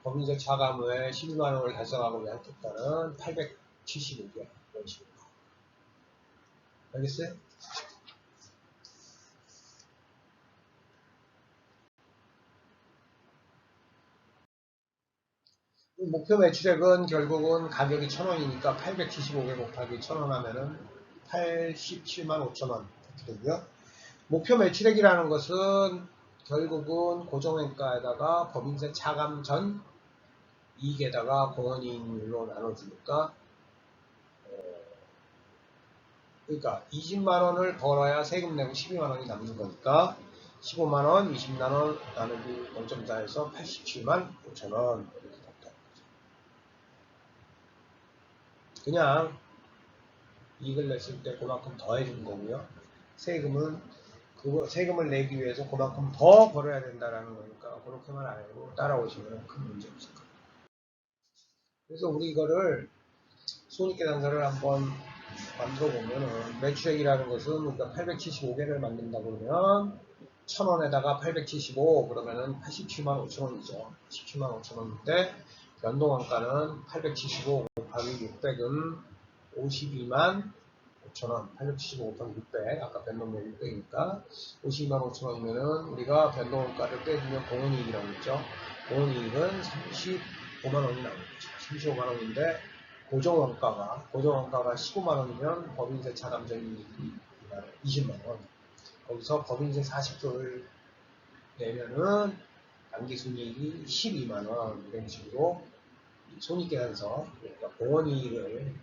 법인세 차감 후에 12만원을 달성하고 했다는 875개 이런 식으로. 알겠어요? 목표 매출액은 결국은 가격이 1,000원이니까 875개 곱하기 1,000원 하면은 87만 5천원 이렇게 되고요. 목표 매출액이라는 것은 결국은 고정원가에다가 법인세 차감 전 이익에다가 공헌이익률로 나눠주니까 그러니까 20만원을 벌어야 세금 내고 12만원이 남는 거니까 15만원, 20만원 나누기 0.4에서 87만 5천원 이렇게 답다. 그냥 이익을 냈을 때 그만큼 더 해준 거고요. 세금을 내기 위해서 그만큼 더 벌어야 된다라는 거니까 그렇게만 알고 따라오시면 큰 문제 없을 거예요. 그래서 우리 이거를 손익계산서를 한번 만들어 보면은 매출액이라는 것은 우리가 875개를 만든다 그러면 1,000원에다가 875 그러면은 87만 5천원이죠. 87만 5천원인데 변동원가는 875 곱하기 600은 52만 5천원, 875 곱하기 600, 아까 변동률 600이니까 52만 5천원이면은 우리가 변동원가를 빼주면 공헌이익이라고 했죠. 공헌이익은 35만원이 나오는 거죠. 35만원인데 고정원가가 15만원이면 법인세 차감전이익이 20만원. 거기서 법인세 40조를 내면은 당기순이익이 12만원 이런 식으로 손익계산서, 그러니까 공헌이익을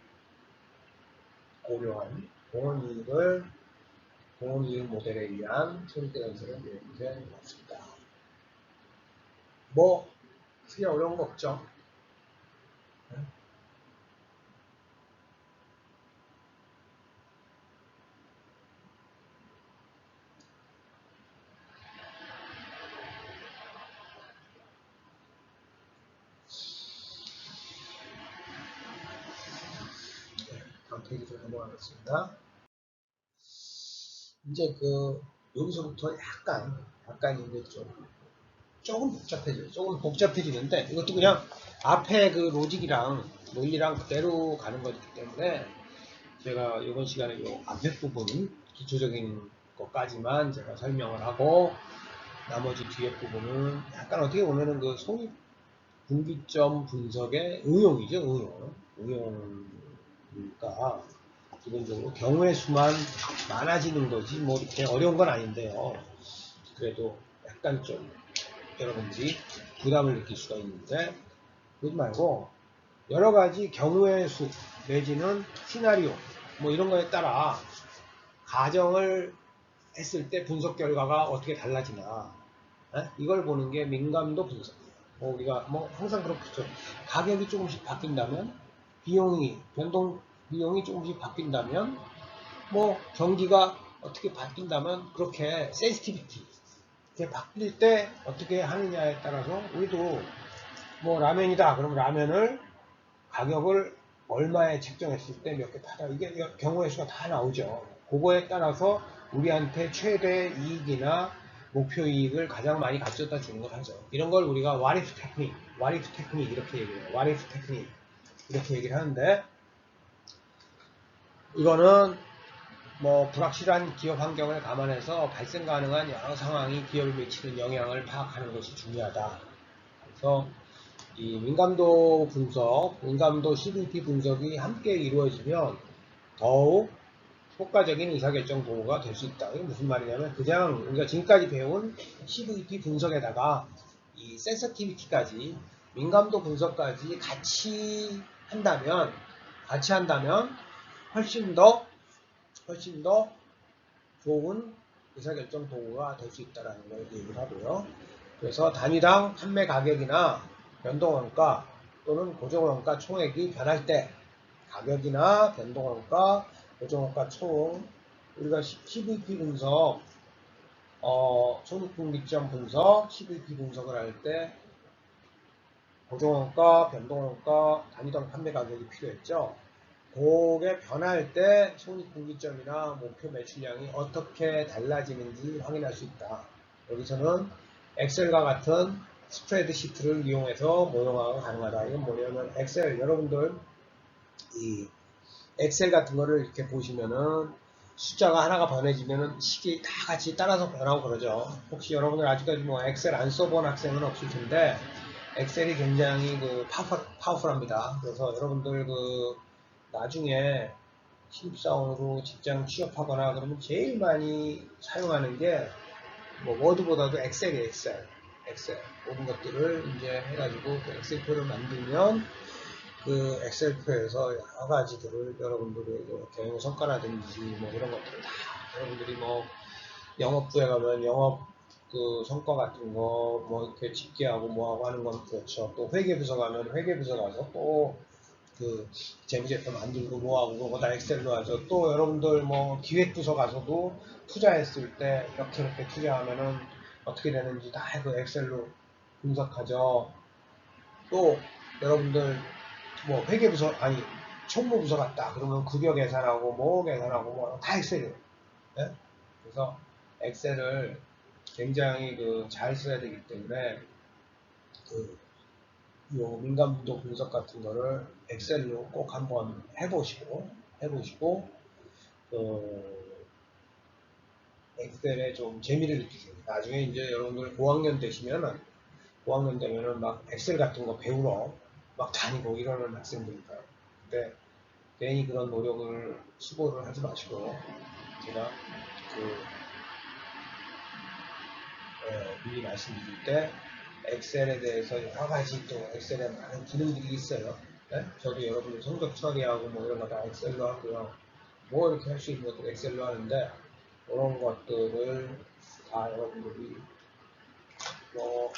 고려한 공헌이익 모델에 의한 손익계산서를 이렇게 놨습니다. 뭐 크게 어려운 거 없죠. 다음 페이지로 넘어가겠습니다. 이제 여기서부터 약간 이제 조금 복잡해져요. 조금 복잡해지는데 이것도 그냥 앞에 그 로직이랑 논리랑 그대로 가는 거기 때문에 제가 이번 시간에 이 앞에 부분은 기초적인 것까지만 제가 설명을 하고 나머지 뒤에 부분은 약간 어떻게 보면은 그 손익 분기점 분석의 응용이죠. 응용이니까 기본적으로 경우의 수만 많아지는 거지 뭐 이렇게 어려운 건 아닌데요. 그래도 약간 좀 여러분들이 부담을 느낄 수가 있는데 그러지 말고 여러 가지 경우의 수 내지는 시나리오 뭐 이런 거에 따라 가정을 했을 때 분석 결과가 어떻게 달라지나 이걸 보는 게 민감도 분석이에요. 우리가 뭐 항상 그렇겠죠. 가격이 조금씩 바뀐다면 변동 비용이 조금씩 바뀐다면 뭐 경기가 어떻게 바뀐다면 그렇게 센시티비티 이렇게 바뀔 때 어떻게 하느냐에 따라서 우리도 뭐 라면이다 그러면 라면을 가격을 얼마에 책정했을 때 몇 개 팔아 이게 경우의 수가 다 나오죠. 그거에 따라서 우리한테 최대 이익이나 목표 이익을 가장 많이 가져다 주는 걸 하죠. 이런 걸 우리가 what if 테크닉 이렇게 얘기해요. what if 테크닉 이렇게 얘기를 하는데 이거는 뭐 불확실한 기업 환경을 감안해서 발생 가능한 여러 상황이 기업에 미치는 영향을 파악하는 것이 중요하다. 그래서 이 민감도 분석, 민감도 CVP 분석이 함께 이루어지면 더욱 효과적인 의사결정 도구가 될 수 있다. 이게 무슨 말이냐면 그냥 우리가 지금까지 배운 CVP 분석에다가 이 센서티비티까지 민감도 분석까지 같이 한다면 훨씬 더 좋은 의사결정 도구가 될 수 있다는 걸 얘기를 하고요. 그래서 단위당 판매 가격이나 변동원가 또는 고정원가 총액이 변할 때 가격이나 변동원가, 고정원가 총 우리가 CVP 분석, 손익분기점 분석, CVP 분석을 할 때 고정원가, 변동원가, 단위당 판매 가격이 필요했죠. 그게 변할 때 손익분기점이나 목표 매출량이 어떻게 달라지는지 확인할 수 있다. 여기서는 엑셀과 같은 스프레드 시트를 이용해서 모형화가 가능하다. 이건 뭐냐면 엑셀 여러분들 이 엑셀 같은 거를 이렇게 보시면은 숫자가 하나가 변해지면은 식이 다 같이 따라서 변하고 그러죠. 혹시 여러분들 아직까지 뭐 엑셀 안 써본 학생은 없을 텐데 엑셀이 굉장히 파워풀합니다. 그래서 여러분들 나중에 신입사원으로 직장 취업하거나 그러면 제일 많이 사용하는 게 뭐 워드보다도 엑셀이에요. 엑셀. 모든 것들을 이제 해가지고 그 엑셀표를 만들면 그 엑셀표에서 여러 가지들을 여러분들의 경영 성과라든지 뭐 이런 것들을 다 여러분들이 뭐 영업부에 가면 영업 성과 같은 거 뭐 이렇게 집계하고 뭐하고 하는 건 그렇죠. 또 회계부서 가면 회계부서 가서 또 재무제표 만들고 뭐하고 그거 다 엑셀로 하죠. 또 여러분들 뭐 기획부서 가서도 투자했을 때 이렇게 투자하면은 어떻게 되는지 다 그 엑셀로 분석하죠. 또 여러분들 뭐 회계부서 아니 총무부서 갔다 그러면 급여 계산하고 뭐 계산하고 뭐 다 엑셀이에요. 네? 그래서 엑셀을 굉장히 잘 써야 되기 때문에 요 민감도 분석 같은 거를 엑셀로 꼭 한번 해보시고 엑셀에 좀 재미를 느끼세요. 나중에 이제 여러분들 고학년 되면은 막 엑셀 같은 거 배우러 막 다니고 이러는 학생들이니까요. 근데 괜히 그런 노력을 수고를 하지 마시고 제가 미리 말씀드릴 때 엑셀에 대해서 여러 가지 또 엑셀에 많은 기능들이 있어요. 네? 저도 여러분들 성적 처리하고 뭐 이런 거 다 엑셀로 하고요. 뭐 이렇게 할 수 있는 것들 엑셀로 하는데 그런 것들을 다 여러분들이 뭐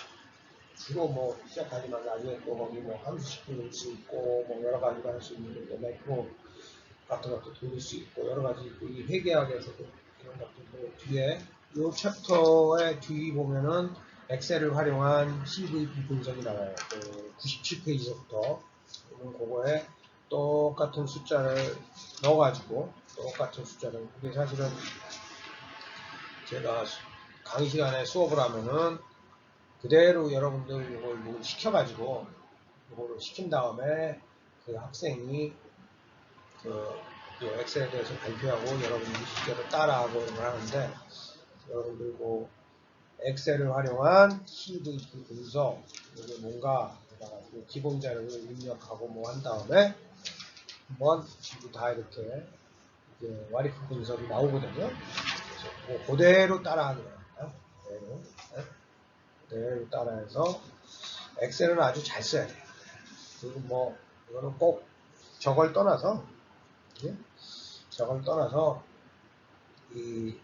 주로 뭐 시작하지만 나중에 또 거기 뭐 함수식 돌릴 수 있고 뭐 여러 가지가 할 수 있는 거 매크로 같은 것도 돌릴 수 있고 여러 가지 이 회계학에서도 이런 것들 뒤에 이 챕터의 뒤 보면은 엑셀을 활용한 CVP 분석이 나와요. 97페이지부터 그러면 그거에 똑같은 숫자를 넣어가지고 똑같은 숫자를 이게 사실은 제가 강의 시간에 수업을 하면은 그대로 여러분들 이걸 시켜가지고 이거를 시킨 다음에 그 학생이 엑셀에 대해서 발표하고 여러분들이 실제로 따라하고 이런 걸 하는데 여러분들 엑셀을 활용한 CVP 분석 이게 뭔가 기본 자료를 입력하고 뭐 한 다음에 한번 지금 다 이렇게 와리프 분석이 나오거든요. 그래서 그대로 따라하는 겁니다. 그대로 따라해서 엑셀은 아주 잘 써야 돼요. 그리고 뭐 이거는 꼭 저걸 떠나서 이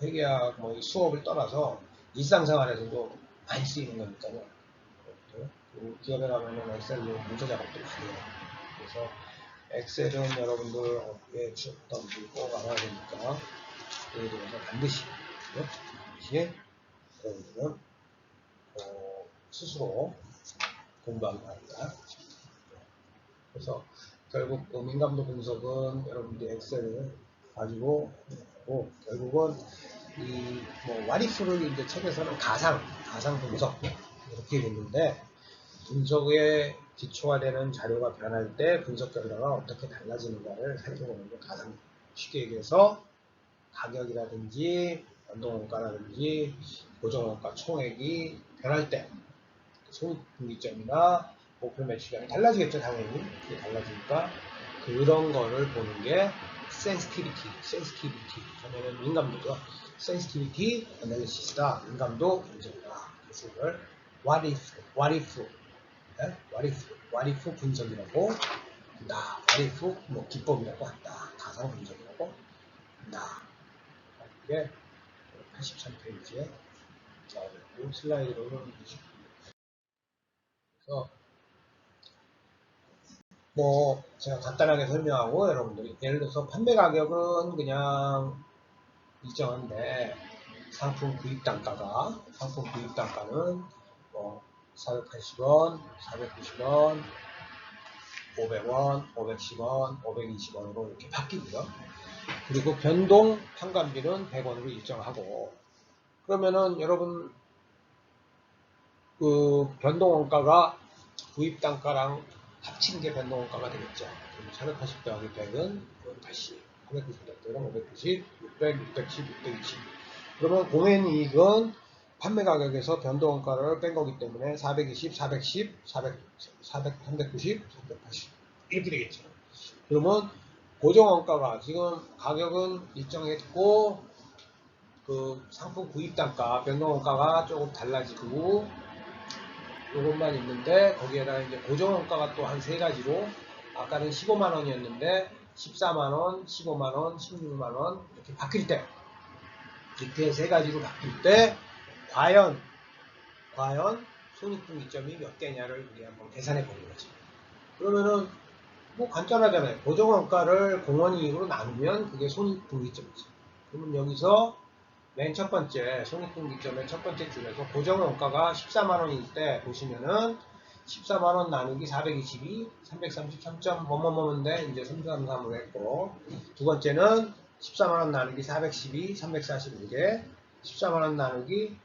회계학 뭐 이 수업을 떠나서 일상생활에서도 많이 쓰이는 거니까요. 그리고 기업에 가면은 엑셀로 문서 작업도 많이 해요. 그래서 엑셀은 여러분들 업계 취업던 꼭 알아야 되니까 그에 대해서 반드시 여러분들은 스스로 공부하기 바랍니다. 그래서 결국 민감도 분석은 여러분들이 엑셀을 가지고 결국은 이 와리수를 이제 책에서는 가상 분석 이렇게 됐는데 분석에 기초가 되는 자료가 변할 때 분석 결과가 어떻게 달라지는가를 살펴보는 게 가상 쉽게 얘기해서 가격이라든지 변동원가라든지 고정원가 총액이 변할 때 손익분기점이나 목표 매출량이 달라지겠죠. 당연히 그게 달라지니까 그런 거를 보는 게 센시티비티 하면은 민감도죠. 센시티비티 애널리시스다. 민감도 분석이다. 그래서 이걸 what if 분석이라고 한다. what if 뭐 기법이라고 한다. 가상 분석이라고 한다. 이게 83페이지에 나오고 슬라이드로는 그래서 제가 간단하게 설명하고 여러분들이 예를 들어서 판매 가격은 그냥 일정한데 상품 구입 단가는 480원, 490원, 500원, 510원, 520원으로 이렇게 바뀌고요. 그리고 변동 판관비는 100원으로 일정하고 그러면은 여러분 변동 원가가 구입 단가랑 합친 게 변동 원가가 되겠죠. 480 더하기 100은 80, 490 더하기 590, 600, 610, 620. 그러면 공인이익은 판매 가격에서 변동원가를 뺀 거기 때문에 420, 410, 400, 400, 390, 380 이렇게 되겠죠. 그러면 고정원가가 지금 가격은 일정했고 그 상품 구입 단가, 변동원가가 조금 달라지고 요것만 있는데 거기에다 이제 고정원가가 또 한 세 가지로 아까는 15만 원이었는데 14만 원, 15만 원, 16만 원 이렇게 바뀔 때 이렇게 세 가지로 바뀔 때 과연 손익분기점이 몇 개냐를 우리 한번 계산해 보는 거죠. 그러면은 뭐 간단하잖아요. 고정원가를 공원이익으로 나누면 그게 손익분기점이죠. 그러면 여기서 맨 첫 번째 손익분기점의 첫 번째 줄에서 고정원가가 14만원일 때 보시면은 14만원 나누기 422, 333.뭐뭐뭐인데 이제 333으로 했고 두 번째는 14만원 나누기 412, 345개 14만원 나누기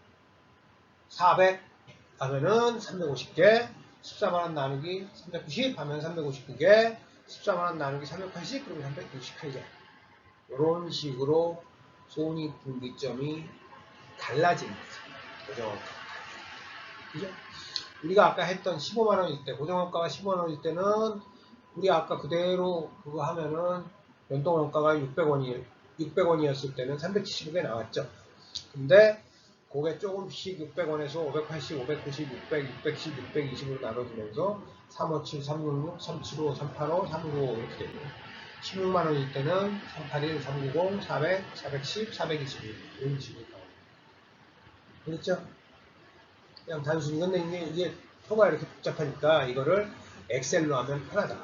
400 하면은 350개 14만원 나누기 390 하면 359개 14만원 나누기 380 그러면 360개 이런 식으로 손익분기점이 달라지는 거죠. 고정원가. 그죠? 우리가 아까 했던 15만원일 때, 고정원가가 15만원일 때는, 우리 아까 그대로 그거 하면은, 변동원가가 600원이었을 때는 375개 나왔죠. 근데, 그게 조금씩 600원에서 580, 590, 600, 610, 620으로 나눠지면서, 357, 366, 375, 385, 395 이렇게 되고, 16만원일 때는 381, 390, 400, 410, 421 이런 식으로 나옵니다. 그렇죠? 그냥 단순히 근데 이게 표가 이렇게 복잡하니까 이거를 엑셀로 하면 편하다.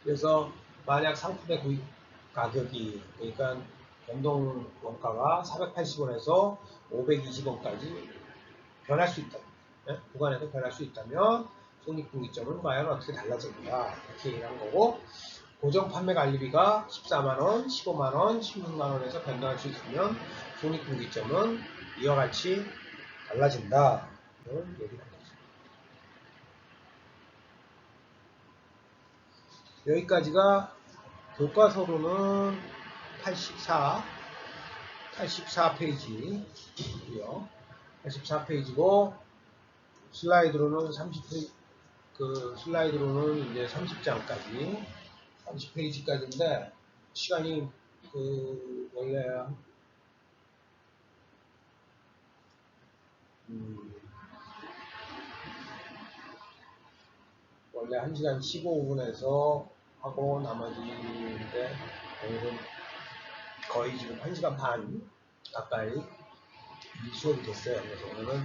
그래서 만약 상품의 구입 가격이 그러니까 변동 원가가 480원에서 520원까지 변할 수 있다. 구간에서 변할 수 있다면 손익분기점은 과연 어떻게 달라집니다. 이렇게 얘기한 거고 고정 판매 관리비가 14만원, 15만원, 16만원에서 변동할 수 있으면 손익분기점은 이와 같이 달라진다. 이런 얘기를 합니다. 여기까지가 교과서로는 84페이지고요. 84페이지고 슬라이드로는 30페이지, 슬라이드로는 이제 30장까지 30페이지까지인데 시간이 원래 원래 1시간 15분에서 하고 나머지인데 오늘은 거의 지금 1시간 반 가까이 수업이 됐어요. 그래서 오늘은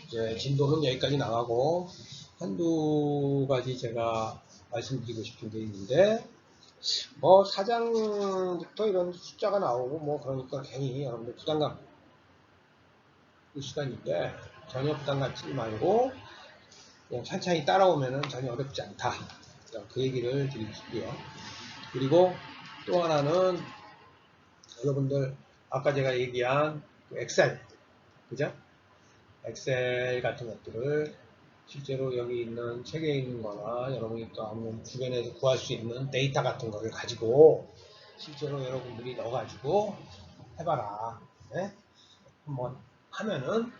이제 진도는 여기까지 나가고 한두 가지 제가 말씀드리고 싶은 게 있는데 뭐 사장부터 이런 숫자가 나오고 뭐 그러니까 괜히 여러분들 부담 갖고 이 시간인데 전혀 부담 갖지 말고 그냥 천천히 따라오면 전혀 어렵지 않다. 그 얘기를 드리고 싶고요. 그리고 또 하나는 여러분들 아까 제가 얘기한 엑셀 그죠? 엑셀 같은 것들을 실제로 여기 있는 책에 있는 거나 여러분이 또 한번 주변에서 구할 수 있는 데이터 같은 거를 가지고 실제로 여러분들이 넣어가지고 해봐라. 네? 한번 하면은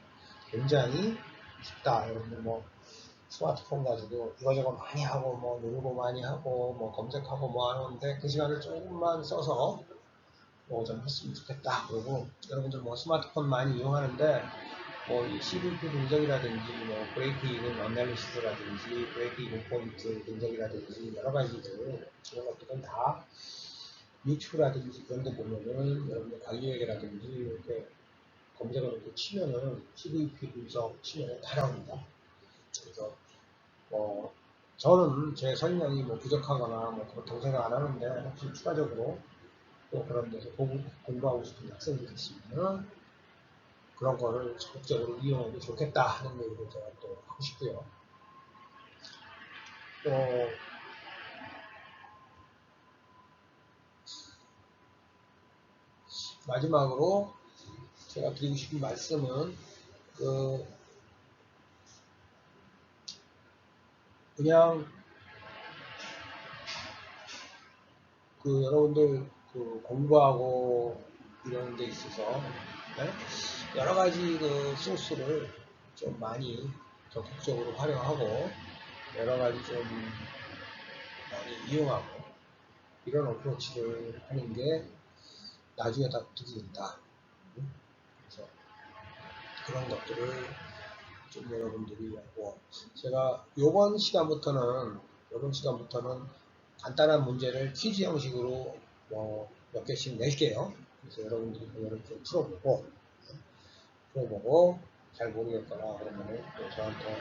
굉장히 쉽다. 여러분들 뭐 스마트폰 가지고 이거저거 많이 하고 뭐 누르고 많이 하고 뭐 검색하고 뭐 하는데 그 시간을 조금만 써서 뭐 좀 했으면 좋겠다. 그리고 여러분들 뭐 스마트폰 많이 이용하는데 뭐 CVP 분석이라든지 뭐 브레이크 이븐 어널리시스라든지 브레이크 이븐 포인트 분석이라든지 여러 가지들 이런 것들은 다 유튜브라든지 그런 데 보면은 여러분들 관리회계라든지 이렇게 검색을 이렇게 치면은 CVP 분석 치면은 다 나옵니다. 그래서 뭐 저는 제 설명이 뭐 부족하거나 뭐 그렇다고 생각 안 하는데 혹시 추가적으로 또 그런 데서 공부하고 싶은 학생들이 있으면 그런 거를 적극적으로 이용하면 좋겠다 하는 얘기를 제가 또 하고 싶고요. 또 마지막으로 제가 드리고 싶은 말씀은 그냥 여러분들 공부하고 이런 데 있어서 네? 여러 가지 그 소스를 좀 많이 적극적으로 활용하고 여러 가지 좀 많이 이용하고 이런 어프로치를 하는 게 나중에 다 득이 된다. 그래서 그런 것들을 좀 여러분들이 하고 제가 요번 시간부터는 간단한 문제를 퀴즈 형식으로 몇 개씩 낼게요. 그래서 여러분들이 그거를 좀 풀어보고 잘 모르겠거나 그러면은 또 저한테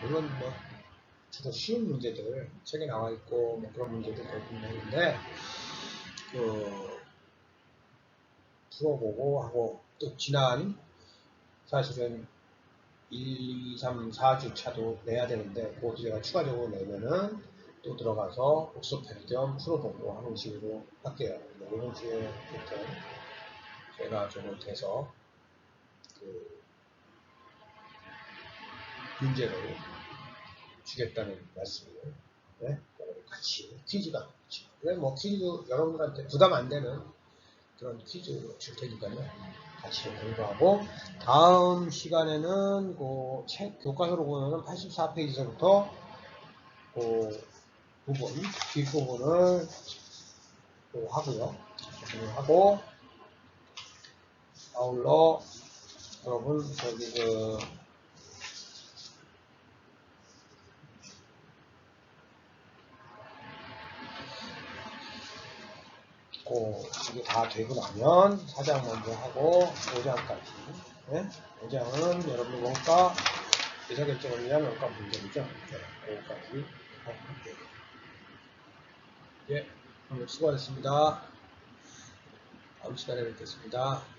물론 뭐 주로 쉬운 문제들 책에 나와 있고 뭐 그런 문제들 대부분 있는데 그 풀어보고 하고 또 지난 사실은 1, 2, 3, 4주 차도 내야 되는데 그것도 제가 추가적으로 내면은 또 들어가서 복습할 겸 풀어보고 하는 식으로 할게요. 이번 주에부터 제가 저걸 돼서 그 문제를 주겠다는 말씀을 네? 같이 퀴즈가 같이. 뭐 퀴즈 여러분들한테 부담 안 되는 그런 퀴즈 줄 테니까요. 같이 좀 공부하고 다음 시간에는 그 책 교과서로 보면 84페이지서부터 그 부분 뒷부분을 또 하고요. 하고 아울러 여러분 저기 이게 다 되고 나면 4장 먼저 하고 5장까지 네? 5장은 여러분들 원가 의사결정을 위한 원가 문제이죠. 네, 여기까지 할게요. 예, 오늘 수고하셨습니다. 다음 시간에 뵙겠습니다.